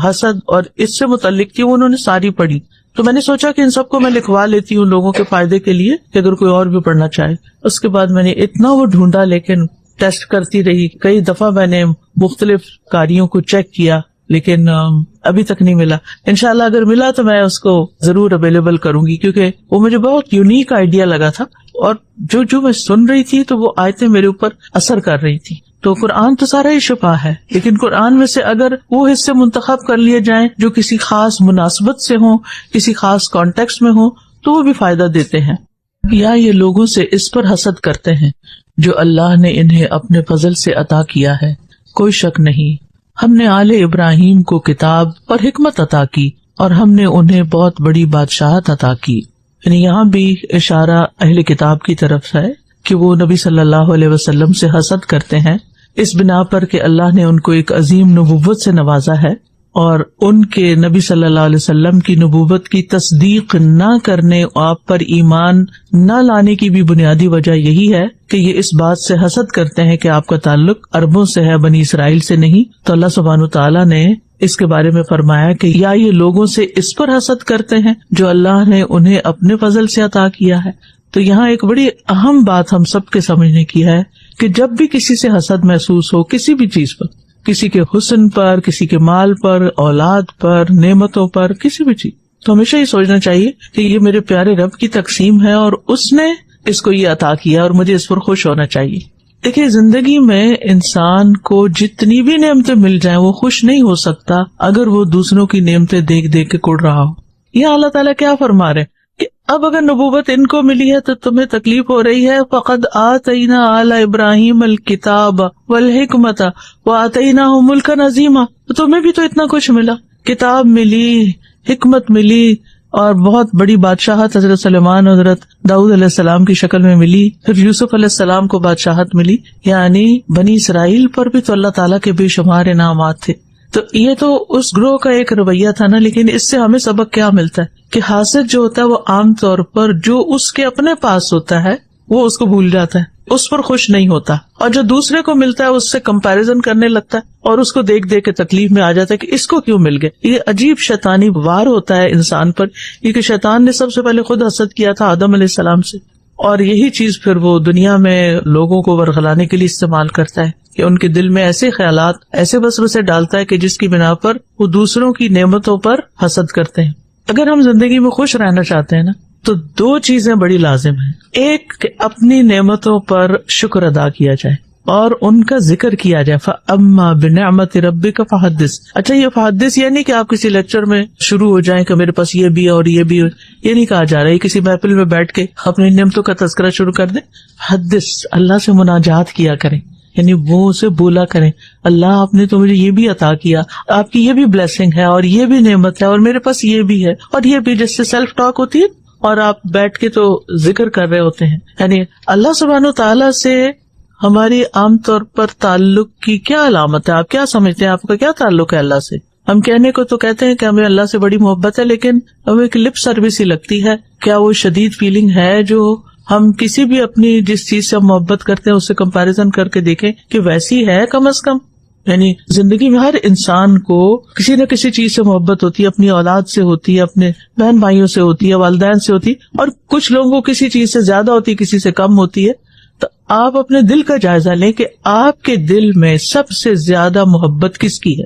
حسد اور اس سے متعلق تھی وہ انہوں نے ساری پڑھی. تو میں نے سوچا کہ ان سب کو میں لکھوا لیتی ہوں لوگوں کے فائدے کے لیے کہ اگر کوئی اور بھی پڑھنا چاہے. اس کے بعد میں نے اتنا وہ ڈھونڈا، لیکن ٹیسٹ کرتی رہی، کئی دفعہ میں نے مختلف قاریوں کو چیک کیا، لیکن ابھی تک نہیں ملا. انشاءاللہ اگر ملا تو میں اس کو ضرور اویلیبل کروں گی، کیونکہ وہ مجھے بہت یونیک آئیڈیا لگا تھا، اور جو میں سن رہی تھی تو وہ آیتیں میرے اوپر اثر کر رہی تھی. تو قرآن تو سارا ہی شفا ہے، لیکن قرآن میں سے اگر وہ حصے منتخب کر لیے جائیں جو کسی خاص مناسبت سے ہوں، کسی خاص کانٹیکسٹ میں ہوں، تو وہ بھی فائدہ دیتے ہیں. یا یہ لوگوں سے اس پر حسد کرتے ہیں جو اللہ نے انہیں اپنے فضل سے عطا کیا ہے. کوئی شک نہیں ہم نے آل ابراہیم کو کتاب اور حکمت عطا کی اور ہم نے انہیں بہت بڑی بادشاہت عطا کی. یعنی یہاں بھی اشارہ اہل کتاب کی طرف ہے کہ وہ نبی صلی اللہ علیہ وسلم سے حسد کرتے ہیں اس بنا پر کہ اللہ نے ان کو ایک عظیم نبوت سے نوازا ہے، اور ان کے نبی صلی اللہ علیہ وسلم کی نبوت کی تصدیق نہ کرنے، آپ پر ایمان نہ لانے کی بھی بنیادی وجہ یہی ہے کہ یہ اس بات سے حسد کرتے ہیں کہ آپ کا تعلق عربوں سے ہے، بنی اسرائیل سے نہیں. تو اللہ سبحانہ وتعالیٰ نے اس کے بارے میں فرمایا کہ یا یہ لوگوں سے اس پر حسد کرتے ہیں جو اللہ نے انہیں اپنے فضل سے عطا کیا ہے. تو یہاں ایک بڑی اہم بات ہم سب کے سمجھنے کی ہے کہ جب بھی کسی سے حسد محسوس ہو، کسی بھی چیز پر، کسی کے حسن پر، کسی کے مال پر، اولاد پر، نعمتوں پر، کسی بھی چیز، تو ہمیشہ یہ سوچنا چاہیے کہ یہ میرے پیارے رب کی تقسیم ہے اور اس نے اس کو یہ عطا کیا اور مجھے اس پر خوش ہونا چاہیے. دیکھیے زندگی میں انسان کو جتنی بھی نعمتیں مل جائیں وہ خوش نہیں ہو سکتا اگر وہ دوسروں کی نعمتیں دیکھ دیکھ کے کڑ رہا ہو. یہ اللہ تعالیٰ کیا فرما رہے کہ اب اگر نبوت ان کو ملی ہے تو تمہیں تکلیف ہو رہی ہے. فقد آتینا آل ابراہیم الکتاب والحکمت وآتیناہم ملکا عظیما. تمہیں بھی تو اتنا کچھ ملا، کتاب ملی، حکمت ملی اور بہت بڑی بادشاہت حضرت سلیمان، حضرت داؤد علیہ السلام کی شکل میں ملی، پھر یوسف علیہ السلام کو بادشاہت ملی. یعنی بنی اسرائیل پر بھی تو اللہ تعالیٰ کے بے شمار انعامات تھے. تو یہ تو اس گروہ کا ایک رویہ تھا نا. لیکن اس سے ہمیں سبق کیا ملتا ہے کہ حاسد جو ہوتا ہے وہ عام طور پر جو اس کے اپنے پاس ہوتا ہے وہ اس کو بھول جاتا ہے، اس پر خوش نہیں ہوتا، اور جو دوسرے کو ملتا ہے اس سے کمپیریزن کرنے لگتا ہے اور اس کو دیکھ دیکھ کے تکلیف میں آ جاتا ہے کہ اس کو کیوں مل گئے. یہ عجیب شیطانی وار ہوتا ہے انسان پر، کیونکہ شیطان نے سب سے پہلے خود حسد کیا تھا آدم علیہ السلام سے، اور یہی چیز پھر وہ دنیا میں لوگوں کو ورغلانے کے لیے استعمال کرتا ہے کہ ان کے دل میں ایسے خیالات، ایسے وسوسے ڈالتا ہے کہ جس کی بنا پر وہ دوسروں کی نعمتوں پر حسد کرتے ہیں. اگر ہم زندگی میں خوش رہنا چاہتے ہیں نا تو دو چیزیں بڑی لازم ہیں. ایک کہ اپنی نعمتوں پر شکر ادا کیا جائے اور ان کا ذکر کیا جائے. فَأَمَّا بِنِعْمَةِ رَبِّكَ فَحَدِّثْ. اچھا یہ فحدث یہ نہیں کہ آپ کسی لیکچر میں شروع ہو جائیں کہ میرے پاس یہ بھی ہے اور یہ بھی ہے، یہ نہیں کہا جا رہا ہے. یہ کسی محفل میں بیٹھ کے اپنی نعمتوں کا تذکرہ شروع کر دیں. حدث، اللہ سے مناجات کیا کریں، یعنی وہ اسے بولا کریں اللہ آپ نے تو مجھے یہ بھی عطا کیا، آپ کی یہ بھی بلیسنگ ہے اور یہ بھی نعمت ہے اور میرے پاس یہ بھی ہے اور یہ بھی، جس سے سیلف ٹاک ہوتی ہے اور آپ بیٹھ کے تو ذکر کر رہے ہوتے ہیں. یعنی اللہ سبحانہ تعالیٰ سے ہماری عام طور پر تعلق کی کیا علامت ہے؟ آپ کیا سمجھتے ہیں آپ کا کیا تعلق ہے اللہ سے؟ ہم کہنے کو تو کہتے ہیں کہ ہمیں اللہ سے بڑی محبت ہے، لیکن ہمیں ایک لپ سروس ہی لگتی ہے. کیا وہ شدید فیلنگ ہے جو ہم کسی بھی اپنی جس چیز سے ہم محبت کرتے ہیں اس سے کمپیریزن کر کے دیکھیں کہ ویسی ہے کم از کم؟ یعنی زندگی میں ہر انسان کو کسی نہ کسی چیز سے محبت ہوتی ہے، اپنی اولاد سے ہوتی ہے، اپنے بہن بھائیوں سے ہوتی ہے، والدین سے ہوتی ہے، اور کچھ لوگوں کو کسی چیز سے زیادہ ہوتی ہے، کسی سے کم ہوتی ہے. تو آپ اپنے دل کا جائزہ لیں کہ آپ کے دل میں سب سے زیادہ محبت کس کی ہے،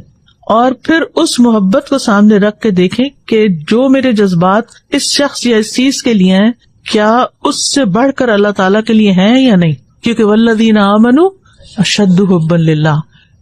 اور پھر اس محبت کو سامنے رکھ کے دیکھیں کہ جو میرے جذبات اس شخص یا اس چیز کے لیے ہیں کیا اس سے بڑھ کر اللہ تعالیٰ کے لیے ہیں یا نہیں. کیونکہ والذین آمنوا اشد حبا للہ،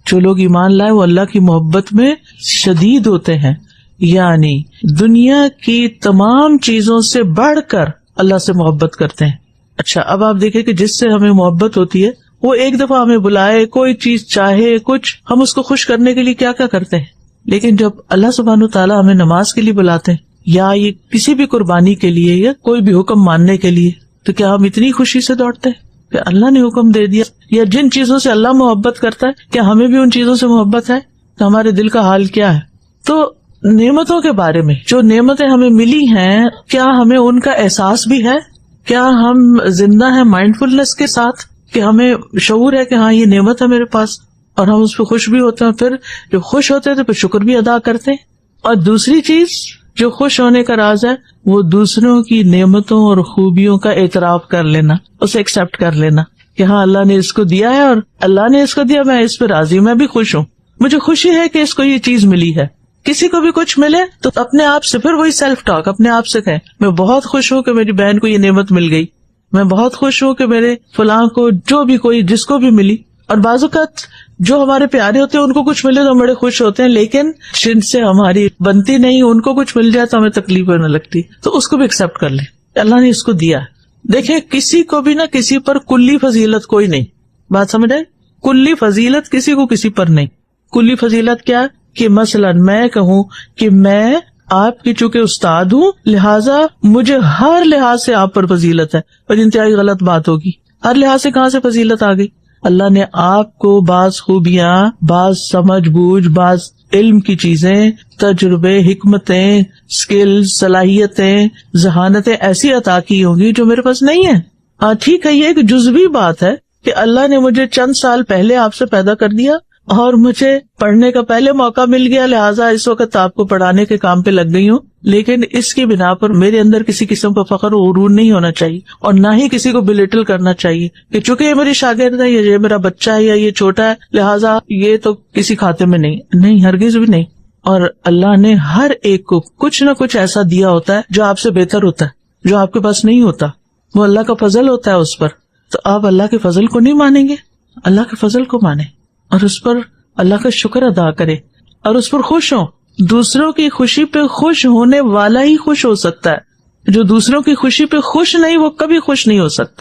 جو لوگ ایمان لائے وہ اللہ کی محبت میں شدید ہوتے ہیں، یعنی دنیا کی تمام چیزوں سے بڑھ کر اللہ سے محبت کرتے ہیں. اچھا اب آپ دیکھیں کہ جس سے ہمیں محبت ہوتی ہے وہ ایک دفعہ ہمیں بلائے، کوئی چیز چاہے کچھ، ہم اس کو خوش کرنے کے لیے کیا کیا کرتے ہیں. لیکن جب اللہ سبحانہ تعالیٰ ہمیں نماز کے لیے بلاتے ہیں یا یہ کسی بھی قربانی کے لیے یا کوئی بھی حکم ماننے کے لیے، تو کیا ہم اتنی خوشی سے دوڑتے ہیں کہ اللہ نے حکم دے دیا؟ یا جن چیزوں سے اللہ محبت کرتا ہے کیا ہمیں بھی ان چیزوں سے محبت ہے؟ تو ہمارے دل کا حال کیا ہے؟ تو نعمتوں کے بارے میں، جو نعمتیں ہمیں ملی ہیں کیا ہمیں ان کا احساس بھی ہے؟ کیا ہم زندہ ہیں مائنڈ فلنس کے ساتھ کہ ہمیں شعور ہے کہ ہاں یہ نعمت ہے میرے پاس اور ہم اس پہ خوش بھی ہوتے ہیں؟ پھر جب خوش ہوتے ہیں تو پھر شکر بھی ادا کرتے ہیں. اور دوسری چیز جو خوش ہونے کا راز ہے وہ دوسروں کی نعمتوں اور خوبیوں کا اعتراف کر لینا، اسے ایکسپٹ کر لینا کہ ہاں اللہ نے اس کو دیا ہے اور اللہ نے اس کو دیا، میں اس پہ راضی ہوں، میں بھی خوش ہوں، مجھے خوشی ہے کہ اس کو یہ چیز ملی ہے. کسی کو بھی کچھ ملے تو اپنے آپ سے پھر وہی سیلف ٹاک اپنے آپ سے کہیں میں بہت خوش ہوں کہ میری بہن کو یہ نعمت مل گئی، میں بہت خوش ہوں کہ میرے فلاں کو، جو بھی کوئی جس کو بھی ملی. اور بعض اوقات جو ہمارے پیارے ہوتے ہیں ان کو کچھ ملے تو ہم بڑے خوش ہوتے ہیں، لیکن جن سے ہماری بنتی نہیں ان کو کچھ مل جائے تو ہمیں تکلیف ہونے لگتی، تو اس کو بھی ایکسپٹ کر لیں، اللہ نے اس کو دیا. دیکھیں کسی کو بھی نہ کسی پر کلی فضیلت کوئی نہیں، بات سمجھ آئے؟ کلی فضیلت کسی کو کسی پر نہیں. کلی فضیلت کیا کہ مثلا میں کہوں کہ میں آپ کی چونکہ استاد ہوں لہٰذا مجھے ہر لحاظ سے آپ پر فضیلت ہے، اور انتہائی غلط بات ہوگی. ہر لحاظ سے کہاں سے فضیلت آ گئی؟ اللہ نے آپ کو بعض خوبیاں، بعض سمجھ بوجھ، بعض علم کی چیزیں، تجربے، حکمتیں، سکلز، صلاحیتیں، ذہانتیں ایسی عطا کی ہوں گی جو میرے پاس نہیں ہے. ہاں ٹھیک ہے، یہ ایک جزوی بات ہے کہ اللہ نے مجھے چند سال پہلے آپ سے پیدا کر دیا اور مجھے پڑھنے کا پہلے موقع مل گیا، لہٰذا اس وقت آپ کو پڑھانے کے کام پہ لگ گئی ہوں. لیکن اس کی بنا پر میرے اندر کسی قسم کا فخر و غرور نہیں ہونا چاہیے، اور نہ ہی کسی کو بلیٹل کرنا چاہیے کہ چونکہ یہ میری شاگرد ہے، یہ میرا بچہ ہے یا یہ چھوٹا ہے لہٰذا یہ تو کسی کھاتے میں نہیں، ہرگز بھی نہیں. اور اللہ نے ہر ایک کو کچھ نہ کچھ ایسا دیا ہوتا ہے جو آپ سے بہتر ہوتا ہے، جو آپ کے پاس نہیں ہوتا. وہ اللہ کا فضل ہوتا ہے اس پر. تو آپ اللہ کے فضل کو نہیں مانیں گے، اللہ کے فضل کو مانیں اور اس پر اللہ کا شکر ادا کرے اور اس پر خوش ہوں. دوسروں کی خوشی پہ خوش ہونے والا ہی خوش ہو سکتا ہے، جو دوسروں کی خوشی پہ خوش نہیں وہ کبھی خوش نہیں ہو سکتا.